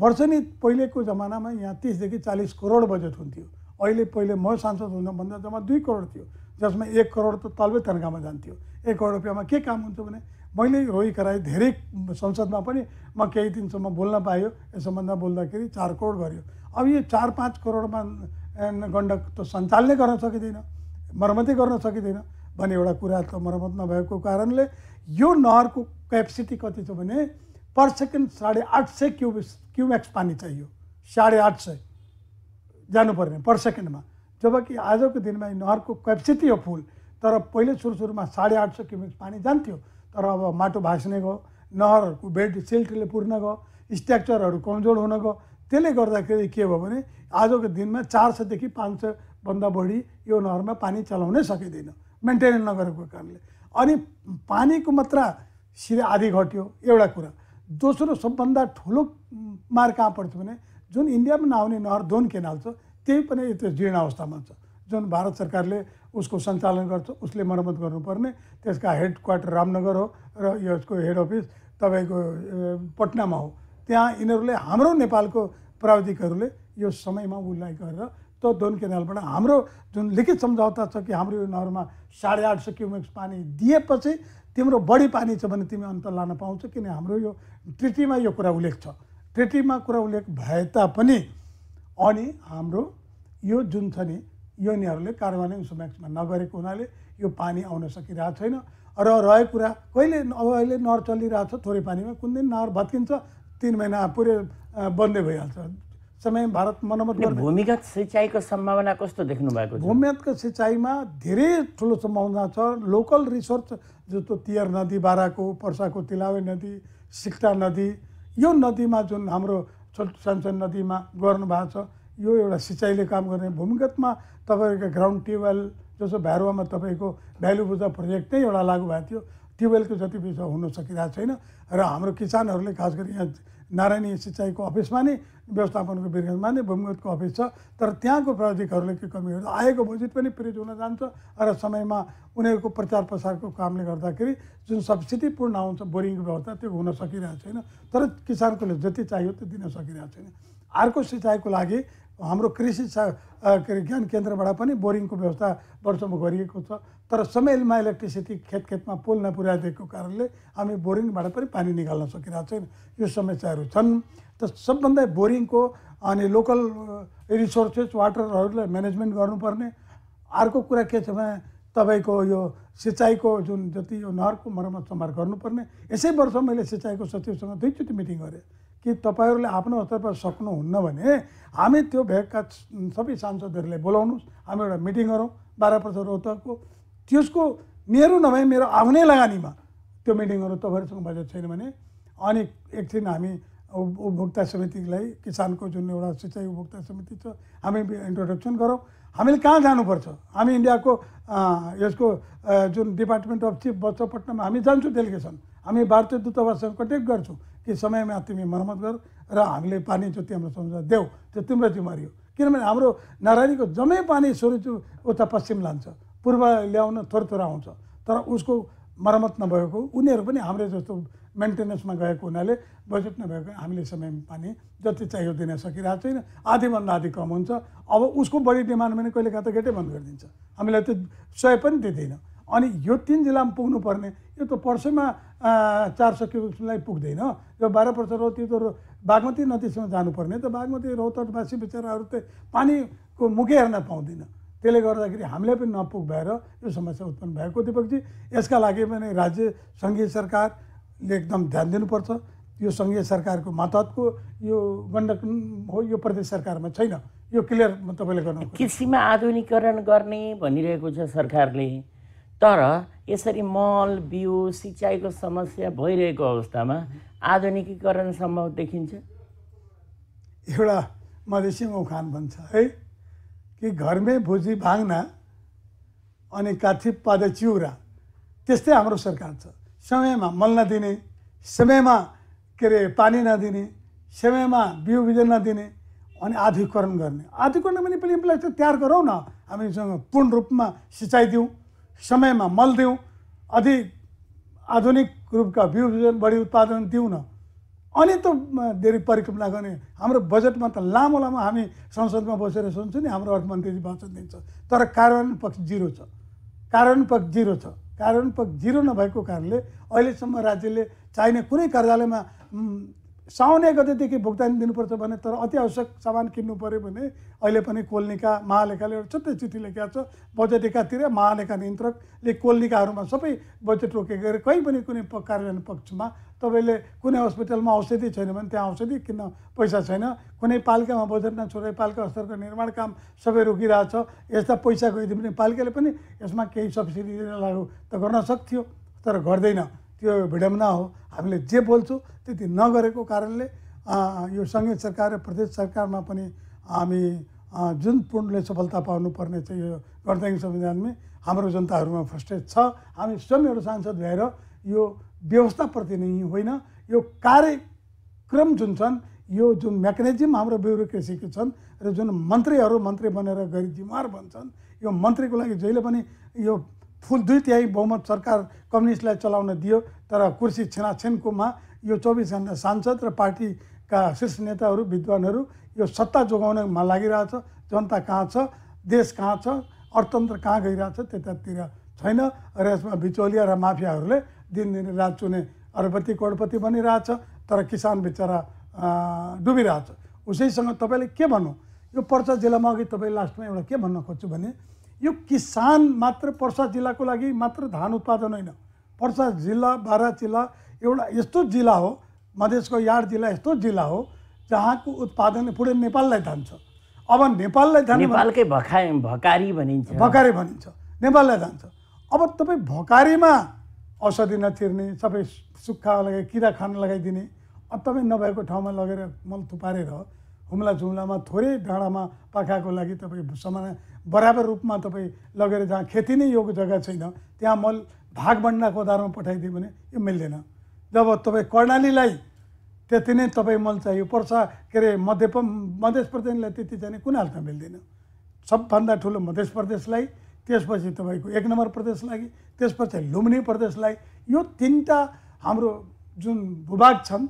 वर्षनी पहिलेको जमानामा यहाँ 30 देखि 40 करोड बजेट हुन्थ्यो। पहिले म सांसद हुँदा जम्मा 2 करोड थियो, जसमा 1 करोड त तल्बै तनखामा जान्थ्यो। 1 करोड रुपियाँमा के काम हुन्छ भने मैले रोही कराई धेरै संसदमा पनि म केही दिनसम्म बोल्न पायो, यस सम्बन्धमा बोल्दाखेरि 4 करोड गर्यो। अब यो 4-5 करोडमा गण्डक त सञ्चालनै गर्न सकिँदैन, मर्मतै गर्न सकिँदैन भन्ने एउटा कुरा त मर्मत नभएको कारणले यो नहरको क्यापेसिटी कति छ भने पर सेकेन्ड 850 क्युमेक्स पानी चाहियो। 850 जानुपर्ने पर सेकेन्डमा, जबकि आजको दिनमा नहरको क्यापेसिटी हो फुल। तर पहिले सुरुमा 850 क्युमेक्स पानी जान्थ्यो। तर अब माटो भाँच्ने गयो, नहरहरूको बेड सिल्टले पुर्न गयो, स्ट्रक्चरहरू कमजोर हुन गयो। त्यसले गर्दाखेरि के भयो भने आजको दिनमा 400 देखि 500 भन्दा बढी यो नहरमा पानी चलाउनै सकिँदैन मेन्टेनेन्स नगरेको कारणले। अनि पानीको मात्रा सिधै आधी घट्यो एउटा कुरा। दोस्रो सबभन्दा ठुलो मार कहाँ पर्छ भने जुन इन्डियामा नआउने नहर दोन केनाल छ त्यही पनि त्यो जीर्ण अवस्थामा छ। जुन भारत सरकारले उसको सञ्चालन गर्छ उसले मर्मत गर्नुपर्ने। त्यसका हेड क्वार्टर रामनगर हो र यसको हेड अफिस तपाईँको पटनामा हो। त्यहाँ यिनीहरूले हाम्रो नेपालको प्राविधिकहरूले यो समयमा उसलाई गरेर त्यो दोन केनालबाट हाम्रो जुन लिखित सम्झौता छ कि हाम्रो यो नहरमा 850 क्युमेक्स पानी दिएपछि तिम्रो बढी पानी छ भने तिमी अन्त लान पाउँछ। किन हाम्रो यो ट्रिटीमा यो कुरा उल्लेख छ। ट्रिटीमा कुरा उल्लेख भए तापनि अनि हाम्रो यो जुन छ नि यो यिनीहरूले कार्यान्वयन समयमा नगरेको हुनाले यो पानी आउन सकिरहेको छैन। र रहेको कुरा अहिले नहर चलिरहेछ थोरै पानीमा, कुन दिन नहर भत्किन्छ 3 महिना पुरै बन्दै भइहाल्छ। समय भारत मर्मत गर्ने भूमिगत सिँचाइको सम्भावना कस्तो देख्नु भएको छ? भूमिगत सिँचाइमा धेरै ठुलो सम्भावना छ। लोकल रिसोर्स जस्तो तियर नदी, बाराको, पर्साको तिलावे नदी, सिक्टा नदी, यो नदीमा जुन हाम्रो सानसानो नदीमा गर्नु भएको छ यो एउटा सिँचाइले काम गर्ने। भूमिगतमा तपाईँको ग्राउन्ड ट्युबवेल जस्तो भ्यारुवामा तपाईँको भ्यालु बुझा प्रोजेक्ट नै एउटा लागू भएको थियो, ट्युबवेलको जति बेसी हुन सकिरहेको छैन। र हाम्रो किसानहरूले खास गरी यहाँ नारायणी सिँचाइको अफिसमा नै व्यवस्थापनको विभागमा नै भूमिगतको अफिस छ। तर त्यहाँको प्राविधिकहरूले के कमी हुन्छ, आएको बजेट पनि फ्रिज हुन जान्छ र समयमा उनीहरूको प्रचार प्रसारको कामले गर्दाखेरि जुन सब्सिडी पूर्ण आउँछ बोरिङको व्यवस्था त्यो हुन सकिरहेको छैन। तर किसानकोले जति चाहियो त्यो दिन सकिरहेको छैन। अर्को सिँचाइको लागि हाम्रो कृषि ज्ञान केन्द्रबाट पनि बोरिङको व्यवस्था वर्षमा गरिएको छ। तर समयमा इलेक्ट्रिसिटी खेतमा पोल नपुर्याइदिएको कारणले हामी बोरिङबाट पनि पानी निकाल्न सकिरहेको छैन। यो समस्याहरू छन्। त सबभन्दा बोरिङको अनि लोकल रिसोर्सेस वाटरहरूलाई म्यानेजमेन्ट गर्नुपर्ने। अर्को कुरा के छ भने तपाईँको यो सिँचाइको जुन जति यो नहरको मर्मत सम्हार गर्नुपर्ने। यसै वर्ष मैले सिँचाइको सचिवसँग 2 चोटि मिटिङ गरेँ कि तपाईँहरूले आफ्नो स्तरबाट सक्नुहुन्न भने हामी त्यो भेगका सबै सांसदहरूलाई बोलाउनुहोस्, हामी एउटा मिटिङ गरौँ 12% रोहतकको। त्यसको मेरो नभए मेरो आफ्नै लगानीमा त्यो मिटिङ गरौँ। तपाईँहरूसँग बजेट छैन भने अनि एकछिन हामी उपभोक्ता समितिलाई किसानको जुन एउटा सिँचाइ उपभोक्ता समिति छ हामी इन्ट्रोडक्सन गरौँ। हामीले कहाँ जानुपर्छ, हामी इन्डियाको यसको जुन डिपार्टमेन्ट अफ चिफ बस्छ पटनामा, हामी जान्छौँ डेलिगेसन। हामी भारतीय दूतावाससँग कन्ट्याक्ट गर्छौँ कि समयमा तिमी मर्मत गर र हामीले पानी जति हाम्रो सम्झौता देऊ, त्यो तिम्रो जिम्मेवारी हो। किनभने हाम्रो नारायणीको जम्मै पानी सुरुचि उता पश्चिम लान्छ, पूर्व ल्याउन थोरै आउँछ। तर उसको मर्मत नभएको उनीहरू पनि हाम्रै जस्तो मेन्टेनेन्समा गएको हुनाले बजेट नभएको हामीले समयमा पानी जति चाहियो दिन सकिरहेको छैन। आधीभन्दा आधी कम हुन्छ। अब उसको बढी डिमान्ड भने कहिले काहीँ त गेटै बन्द गरिदिन्छ। हामीलाई त्यो सय पनि दिँदैन। अनि यो 3 जिल्लामा पुग्नुपर्ने यो त पर्सैमा 400 क्युबिक्सलाई पुग्दैन। यो 12% हो त्यो त बागमती नदीसम्म जानुपर्ने। त बागमती रोहतकवासी बिचराहरू त पानीको मुखै हेर्न पाउँदैन। त्यसले गर्दाखेरि हामीले पनि नपुग भएर यो समस्या उत्पन्न भएको। दीपकजी, यसका लागि पनि राज्य सङ्घीय सरकारले एकदम ध्यान दिनुपर्छ। यो सङ्घीय सरकारको मातहतको यो गण्डक हो, यो प्रदेश सरकारमा छैन। यो क्लियर तपाईँले गर्नु। कृषिमा आधुनिकीकरण गर्ने भनिरहेको छ सरकारले, तर यसरी मल बिउ सिँचाइको समस्या भइरहेको अवस्थामा आधुनिकीकरण सम्भव देखिन्छ? एउटा मधेसी उखान भन्छ है कि घरमै भुजी भाङ्ना अनि काठी पादे चिउरा। त्यस्तै हाम्रो सरकार छ। समयमा मल नदिने, समयमा के अरे पानी नदिने, समयमा बिउ बिजन नदिने अनि आधुनिकीकरण गर्ने। आधुनिकीकरण पनि पहिला इन्फ्रास्ट्रक्चर तयार गरौँ न, हामीसँग पूर्ण रूपमा सिँचाइ दिउँ, समयमा मल दिउँ, अधिक आधुनिक रूपका बिउ बिजन बढी उत्पादन दिउँ न, अनि त धेरै परिकल्पना गर्ने। हाम्रो बजेटमा त लामो लामो हामी संसदमा बसेर सुन्छौँ नि, हाम्रो अर्थमन्त्रीजी भाषण दिन्छ, तर कार्यान्वयन पक्ष जिरो छ। कार्यान्वयन पक्ष जिरो छ। कार्यान्वयन पक्ष जिरो नभएको कारणले अहिलेसम्म राज्यले चाहिने कुनै कार्यालयमा साउने गतेदेखि भुक्तानी दिनुपर्छ भने, तर अति आवश्यक सामान किन्नु पऱ्यो भने अहिले पनि कोलनिका महालेखाले एउटा छुट्टै चिठी लेखेको छ। बजेट एकातिर महालेखा नियन्त्रकले कोलनिकाहरूमा सबै बजेट रोकेको गरे। कहीँ पनि कुनै कार्यान्वयन पक्षमा तपाईँले कुनै हस्पिटलमा औषधि छैन भने त्यहाँ औषधि किन्न पैसा छैन, कुनै पालिकामा बजेट नछोडे पालिका स्तरको निर्माण काम सबै रोकिरहेछ। यस्ता पैसा गइदियो भने पालिकाले पनि यसमा केही सब्सिडी लागु त गर्न सक्थ्यो, तर गर्दैन। त्यो विडम्बना हो। हामीले जे बोल्छौँ त्यति नगरेको कारणले यो सङ्घीय सरकार र प्रदेश सरकारमा पनि हामी जुन पूर्णले सफलता पाउनुपर्ने चाहिँ यो गणतन्त्र संविधानमै हाम्रो जनताहरूमा फ्रस्ट्रेट छ। हामी स्वयं एउटा सांसद भएर यो व्यवस्थाप्रति नै होइन, यो कार्यक्रम जुन छन्, यो जुन मेकानिजम हाम्रो ब्युरोक्रेसीको छन् र जुन मन्त्री बनेर गरी जिम्मेवार बन्छन्, यो मन्त्रीको लागि जहिले पनि यो फुल 2/3 बहुमत सरकार कम्युनिस्टलाई चलाउन दियो, तर कुर्सी छेनाछेनकोमा यो 24 घण्टा सांसद र पार्टीका शीर्ष नेताहरू विद्वानहरू यो सत्ता जोगाउनमा लागिरहेछ। जनता कहाँ छ, देश कहाँ छ, अर्थतन्त्र कहाँ गइरहेछ त्यतातिर छैन। र यसमा बिचौलिया र माफियाहरूले दिनदिन रात चुने अरबपति करोडपति बनिरहेछ, तर किसान बिचरा डुबिरहेछ। उसैसँग तपाईँले के भन्नु, यो पर्सा जिल्लामा अघि तपाईँ लास्टमा एउटा के भन्न खोज्छु भने, यो किसान मात्र पर्सा जिल्लाको लागि मात्र धान उत्पादन होइन। पर्सा जिल्ला, बारा जिल्ला एउटा यस्तो जिल्ला हो, मधेसको 8 जिल्ला यस्तो जिल्ला हो जहाँको उत्पादन पुरै नेपाललाई जान्छ। अब नेपाललाई जान्छ, नेपालकै भकारी भनिन्छ, भकारी भनिन्छ, नेपाललाई जान्छ। अब तपाईँ भकारीमा औषधि नछिर्ने, सबै सुक्खा लगाइ किरा खान लगाइदिने, अब तपाईँ नभएको ठाउँमा लगेर मल थुपारेर हुम्ला जुम्लामा थोरै डाँडामा पाखाको लागि तपाईँ सामान बराबर रूपमा तपाईँ लगेर जहाँ खेती नै योग्य जग्गा छैन त्यहाँ मल भागभन्डाको आधारमा पठाइदियो भने यो मिल्दैन। जब तपाईँ कर्णालीलाई त्यति नै तपाईँ मल चाहियो, पर्सा के अरे मध्य प्रदेशलाई त्यति चाहिने कुन हालतमा मिल्दैन। सबभन्दा ठुलो मध्य प्रदेशलाई, त्यसपछि तपाईँको 1 नम्बर प्रदेशलाई, त्यसपछि लुम्बिनी प्रदेशलाई, यो 3टा हाम्रो जुन भूभाग छन्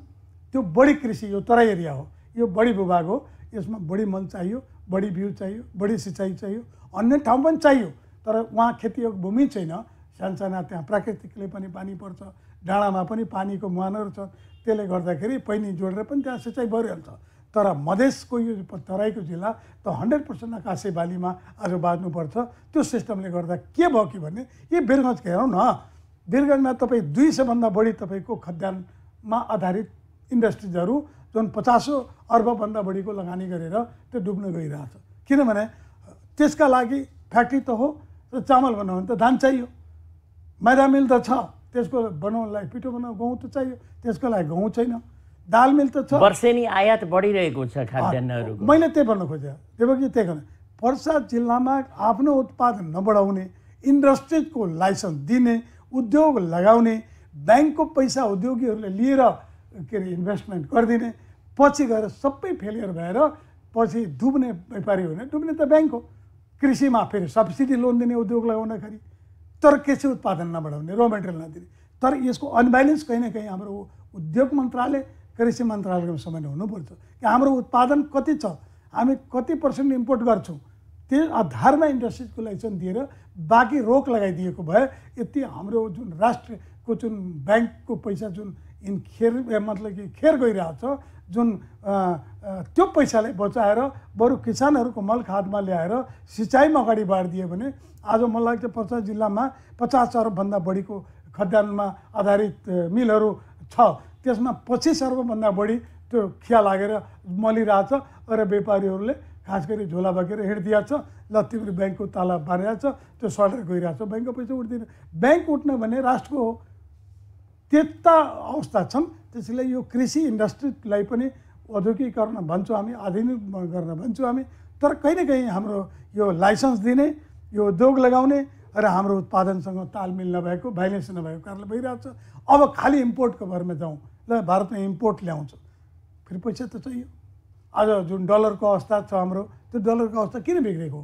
त्यो बढी कृषि, यो तराई एरिया हो, यो बढी भूभाग हो। यसमा बढी मल चाहियो, बढी बिउ चाहियो, बढी सिँचाइ चाहियो, अन्य ठाउँ पनि चाहियो, तर वहाँ खेतीयोग भूमि छैन। सानसाना त्यहाँ प्राकृतिकले पनि पानी पर्छ, डाँडामा पनि पानीको मुहानहरू छ, त्यसले गर्दाखेरि पैनी जोडेर पनि त्यहाँ सिँचाइ भइरहन्छ। तर मधेसको यो तराईको जिल्ला त 100% आकाशे बालीमा आज बाँच्नुपर्छ। त्यो सिस्टमले गर्दा के भयो कि भने यो वीरगञ्ज हेरौँ न, वीरगञ्जमा तपाईँ 200 भन्दा बढी तपाईँको खाद्यान्नमा आधारित इन्डस्ट्रिजहरू जुन 50 अर्बभन्दा बढीको लगानी गरेर त्यो डुब्न गइरहेछ। किनभने त्यसका लागि फ्याक्ट्री त हो, र चामल बनाउनु त धान चाहियो, मैदा मिल त छ, त्यसको बनाउनलाई पिठो बनाउनु गहुँ त चाहियो, त्यसको लागि गहुँ छैन, दाल मिल त छ। वर्षेनी आयात बढिरहेको छ खाद्यान्नहरूको। मैले त्यही भन्न खोजेँ देवकी, त्यही गर्न पर्सा जिल्लामा आफ्नो उत्पादन नबढाउने, इन्डस्ट्रिजको लाइसेन्स दिने, उद्योग लगाउने, ब्याङ्कको पैसा उद्योगीहरूले लिएर के अरे इन्भेस्टमेन्ट गरिदिने, पछि गएर सबै फेलियर भएर पछि डुब्ने व्यापारी होइन, डुब्ने त ब्याङ्क हो। कृषिमा फेरि सब्सिडी लोन दिने उद्योग लगाउँदाखेरि, तर कृषि उत्पादन नबढाउने, र मेटेरियल नदिने। तर यसको अनब्यालेन्स कहीँ न कहीँ हाम्रो उद्योग मन्त्रालय, कृषि मन्त्रालयको समयमा हुनुपर्छ कि हाम्रो उत्पादन कति छ, हामी कति % इम्पोर्ट गर्छौँ, त्यो आधारमा इन्डस्ट्रिजको लाइसेन्स दिएर बाँकी रोक लगाइदिएको भए यति हाम्रो जुन राष्ट्रको जुन ब्याङ्कको पैसा जुन इन खेर मतलब कि खेर गइरहेछ जुन त्यो पैसालाई बचाएर बरु किसानहरूको मल खादमा ल्याएर सिँचाइमा अगाडि बढाइदियो भने आज मलाई लाग्छ पर्सा जिल्लामा 50 अरबभन्दा बढीको खाद्यान्नमा आधारित मिलहरू छ। त्यसमा 25 अरबभन्दा बढी त्यो खिया लागेर मलिरहेछ र व्यापारीहरूले खास गरी झोला बोकेर हिँडिदिएको छ। ल तिम्रो ब्याङ्कको ताला बाँधिरहेको छ, त्यो सडेर गइरहेछ, ब्याङ्कको पैसा उठ्दैन। ब्याङ्क उठ्न भने राष्ट्रको हो, त्यस्ता अवस्था छन्। त्यसैले यो कृषि इन्डस्ट्रीलाई पनि औद्योगिकीकरण भन्छौँ हामी, आधुनिक गर्न भन्छौँ हामी, तर कहीँ न कहीँ हाम्रो यो लाइसेन्स दिने, यो उद्योग लगाउने र हाम्रो उत्पादनसँग तालमेल नभएको, भ्यालेन्स नभएको कारणले भइरहेछ। अब खालि इम्पोर्टको भरमा जाउँ, ल भारतमा इम्पोर्ट ल्याउँछ, फेरि पैसा त चाहियो। आज जुन डलरको अवस्था छ हाम्रो, त्यो डलरको अवस्था किन बिग्रेको?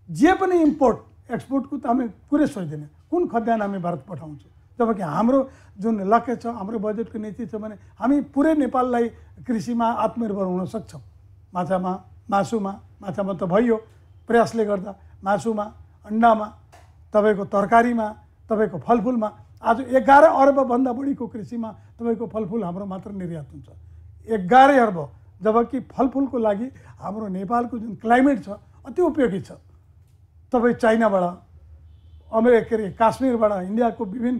जे पनि इम्पोर्ट एक्सपोर्टको त हामी कुरै सोच्दैन, कुन खाद्यान्न हामी भारत पठाउँछौँ। जबकि हाम्रो जुन लक्ष्य छ, हाम्रो बजेटको नीति छ भने हामी पुरै नेपाललाई कृषिमा आत्मनिर्भर हुन सक्छौँ। माछामा, मासुमा, माछामा त भइयो प्रयासले गर्दा, मासुमा, अन्डामा, तपाईँको तरकारीमा, तपाईँको फलफुलमा। आज 11 अर्बभन्दा बढीको कृषिमा तपाईँको फलफुल हाम्रो मात्र निर्यात हुन्छ, 11 अर्ब। जबकि फलफुलको लागि हाम्रो नेपालको जुन क्लाइमेट छ अति उपयोगी छ। तपाईँ चाइनाबाट, अमेरिका, काश्मीरबाट, इन्डियाको विभिन्न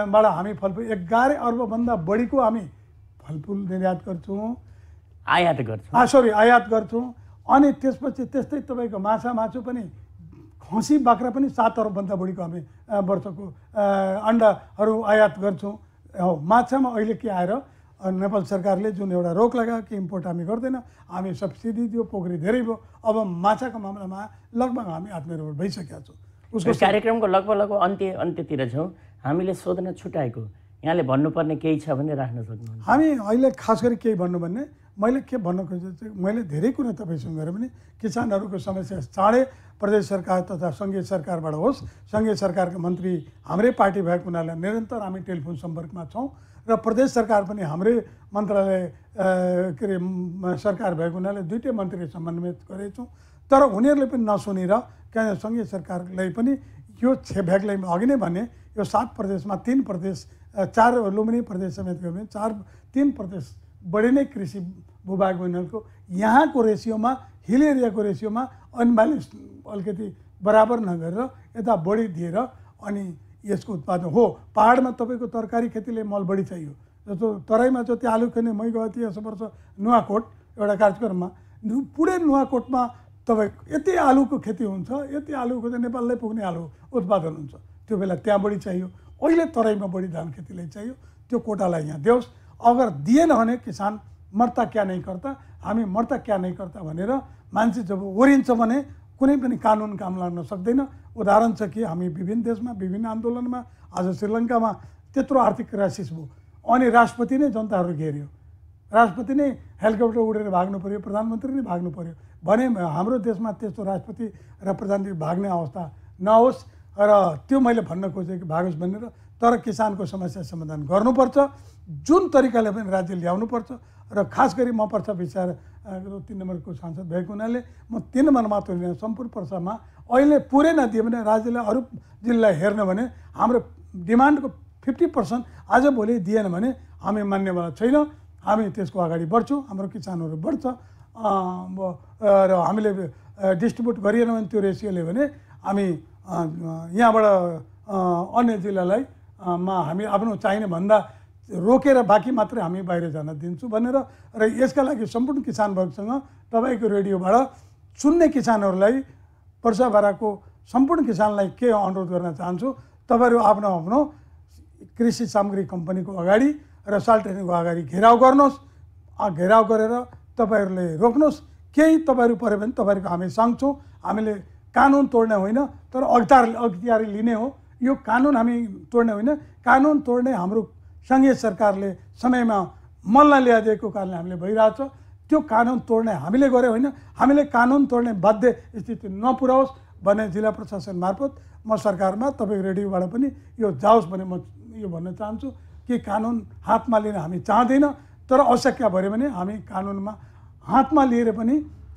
बाट हामी फलफुल 11 अर्बभन्दा बढीको हामी फलफुल निर्यात गर्छौँ, आयात गर्छौँ, आयात गर्छौँ। अनि त्यसपछि त्यस्तै तपाईँको माछा मासु पनि, खसी बाख्रा पनि 7 अरबभन्दा बढीको हामी वर्षको अन्डाहरू आयात गर्छौँ। हो, माछामा अहिले के आएर नेपाल सरकारले जुन एउटा रोक लगायो कि इम्पोर्ट हामी गर्दैन, हामी सब्सिडी दियो, पोखरी धेरै भयो। अब माछाको मामलामा लगभग हामी आत्मनिर्भर भइसकेका छौँ। उसको कार्यक्रमको लगभग अन्त्यतिर छौँ। हामीले सोध्न छुटाएको यहाँले भन्नुपर्ने केही छ भने राख्न सक्नुहुन्छ। हामी अहिले खास गरी केही भन्नु भन्ने मैले के भन्न खोजेको चाहिँ, मैले धेरै कुरा तपाईँसँग गरेँ भने किसानहरूको समस्या चाँडै प्रदेश सरकार तथा सङ्घीय सरकारबाट होस्। सङ्घीय सरकारका मन्त्री हाम्रै पार्टी भएको हुनाले निरन्तर हामी टेलिफोन सम्पर्कमा छौँ र प्रदेश सरकार पनि हाम्रै मन्त्रालय के अरे सरकार भएको हुनाले दुईटै मन्त्रीले समन्वय गरेको छौँ। तर उनीहरूले पनि नसुनेर क्या सङ्घीय सरकारलाई पनि यो छेभ्यागलाई अघि नै भने यो 7 प्रदेशमा 3 प्रदेश 4 लुम्बिनी प्रदेश समेत गयो भने 3 प्रदेश बढी नै कृषि भूभाग उनीहरूको यहाँको रेसियोमा, हिल एरियाको रेसियोमा अनब्यालेन्स अलिकति बराबर नगरेर यता बढी दिएर अनि यसको उत्पादन हो। पहाडमा तपाईँको तरकारी खेतीले मल बढी चाहियो। जस्तो तराईमा जति आलु खेल्ने मै गएको थिएँ यस वर्ष नुवाकोट एउटा कार्यक्रममा, पुरै नुवाकोटमा तपाईँको यति आलुको खेती हुन्छ, यति आलुको त नेपाललाई पुग्ने आलु उत्पादन हुन्छ। त्यो बेला त्यहाँ बढी चाहियो। अहिले तराईमा बढी धान खेतीलाई चाहियो, त्यो कोटालाई यहाँ देओस्। अगर दिएन भने किसान मर्ता क्या नहीं करता, हामी मर्ता क्या नहीं करता भनेर मान्छे जब ओरिन्छ भने कुनै पनि कानुन काम लाग्न सक्दैन। उदाहरण छ कि हामी विभिन्न देशमा विभिन्न आन्दोलनमा, आज श्रीलङ्कामा त्यत्रो आर्थिक क्राइसिस भयो अनि राष्ट्रपति नै जनताहरू घेरियो, राष्ट्रपति नै हेलिकप्टर उडेर भाग्नु पर्यो, प्रधानमन्त्री नै भाग्नु पर्यो भने हाम्रो देशमा त्यस्तो राष्ट्रपति र प्रधानमन्त्री भाग्ने अवस्था नहोस्। र त्यो मैले भन्न खोजेँ कि भागोस् भनेर। तर किसानको समस्या समाधान गर्नुपर्छ, जुन तरिकाले पनि राज्य ल्याउनुपर्छ। र खास गरी म पर्सा विचार 3 नम्बरको सांसद भएको हुनाले म 3 नम्बर मात्र होइन, सम्पूर्ण पर्सामा अहिले पुरै नदियो भने राज्यले अरू जिल्ला हेर्न भने हाम्रो डिमान्डको 50% आजभोलि दिएन भने हामी मान्नेवाला छैन। हामी त्यसको अगाडि बढ्छौँ, हाम्रो किसानहरू बढ्छ र हामीले डिस्ट्रिब्युट गरिएन भने त्यो रेसियोले भने हामी यहाँबाट अन्य जिल्लालाई हामी आफ्नो चाहिने भन्दा रोकेर बाँकी मात्रै हामी बाहिर जान दिन्छु भनेर। र यसका लागि सम्पूर्ण किसान वर्गसँग तपाईँको रेडियोबाट सुन्ने किसानहरूलाई, पर्साबाराको सम्पूर्ण किसानलाई के अनुरोध गर्न चाहन्छु, तपाईँहरू आफ्नो आफ्नो कृषि सामग्री कम्पनीको अगाडि र साल्टेनीको अगाडि घेराउ गर्नुहोस्। घेराउ गरेर तपाईँहरूले रोक्नुहोस्। केही तपाईँहरू पऱ्यो भने तपाईँहरूको हामी सँग्छौँ। हामीले कानुन तोड्ने होइन, तर अख्तियारी लिने हो। यो कानुन हामी तोड्ने होइन, कानुन तोड्ने हाम्रो सङ्घीय सरकारले समयमा मल्ल ल्याइदिएको कारणले हामीले भइरहेछ। त्यो कानुन तोड्ने हामीले गरे होइन, हामीले कानुन तोड्ने बाध्य स्थिति नपुर्याओस् भन्ने जिल्ला प्रशासन मार्फत म सरकारमा तपाईँको रेडियोबाट पनि यो जाओस् भने म यो भन्न चाहन्छु कि कानुन हातमा लिन हामी चाहँदैन, तर आवश्यकता भयो भने हामी कानुनमा हातमा लिएर पनि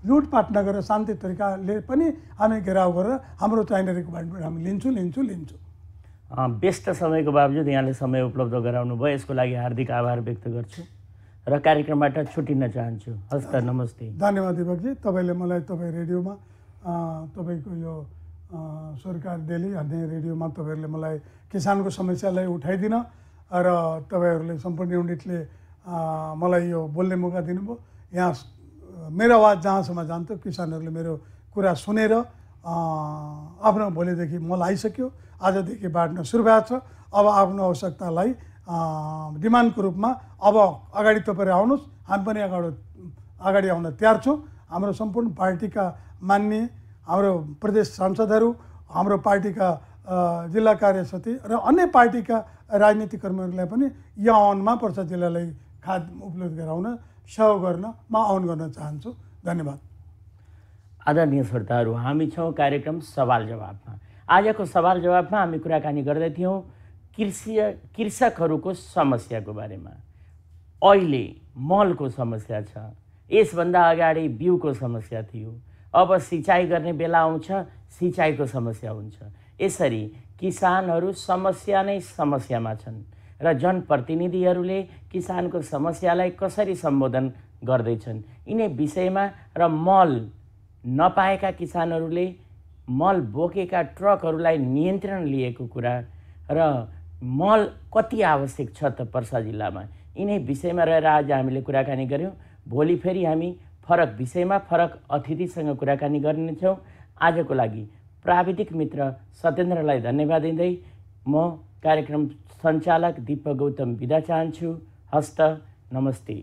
लुटपाट नगरेर शान्ति तरिकाले पनि हामी घेराउ गरेर हाम्रो चाहिने रिक्वायरमेन्ट हामी लिन्छु। व्यस्त समयको बावजुद यहाँले समय उपलब्ध गराउनु भयो, यसको लागि हार्दिक आभार व्यक्त गर्छु र कार्यक्रमबाट छुटिन चाहन्छु। हस् त, नमस्ते। धन्यवाद दिपकजी। तपाईँले मलाई तपाईँ रेडियोमा तपाईँको यो सरकार दिल्ली भन्ने रेडियोमा तपाईँहरूले मलाई किसानको समस्यालाई उठाइदिन र तपाईँहरूले सम्पूर्ण युनिटले मलाई यो बोल्ने मौका दिनुभयो। यहाँ मेरो आवाज जहाँसम्म जान्थ्यो, किसानहरूले मेरो कुरा सुनेर आफ्नो भोलिदेखि मल आइसक्यो, आजदेखि बाँड्न सुरु भएको छ। अब आफ्नो आवश्यकतालाई डिमान्डको रूपमा अब अगाडि तपाईँ आउनुहोस्, हामी पनि अगाडि आउन तयार छौँ। हाम्रो सम्पूर्ण पार्टीका मान्य हाम्रो प्रदेश सांसदहरू, हाम्रो पार्टीका जिल्ला कार्य समिति र अन्य पार्टीका राजनीतिक कर्मीहरूलाई पनि यो आह्वानमा पर्सा जिल्लालाई खाद उपलब्ध गराउन सहयोग गर्न म आह्वान गर्न चाहन्छु। धन्यवाद। आदरणीय श्रोताहरू, हामी छौँ कार्यक्रम सवाल जवाफमा। आजको सवाल जवाफमा हामी कुराकानी गर्दै थियौँ कृषकहरूको समस्याको बारेमा। अहिले मलको समस्या छ, यसभन्दा अगाडि बिउको समस्या थियो, अब सिँचाइ गर्ने बेला आउँछ, सिँचाइको समस्या हुन्छ। यसरी किसानहरू समस्या नै समस्यामा छन् र जनप्रतिनिधिहरूले किसानको समस्यालाई कसरी सम्बोधन गर्दैछन् यिनै विषयमा र मल नपाएका किसानहरूले मल बोकेका ट्रकहरूलाई नियन्त्रण लिएको कुरा र मल कति आवश्यक छ त पर्सा जिल्लामा, यिनै विषयमा रहेर आज हामीले कुराकानी गऱ्यौँ। भोलि फेरि हामी फरक विषयमा फरक अतिथिसँग कुराकानी गर्नेछौँ। आजको लागि प्राविधिक मित्र सत्येन्द्रलाई धन्यवाद दिँदै म कार्यक्रम सञ्चालक दीपक गौतम बिदा चाहन्छु। हस्त, नमस्ते।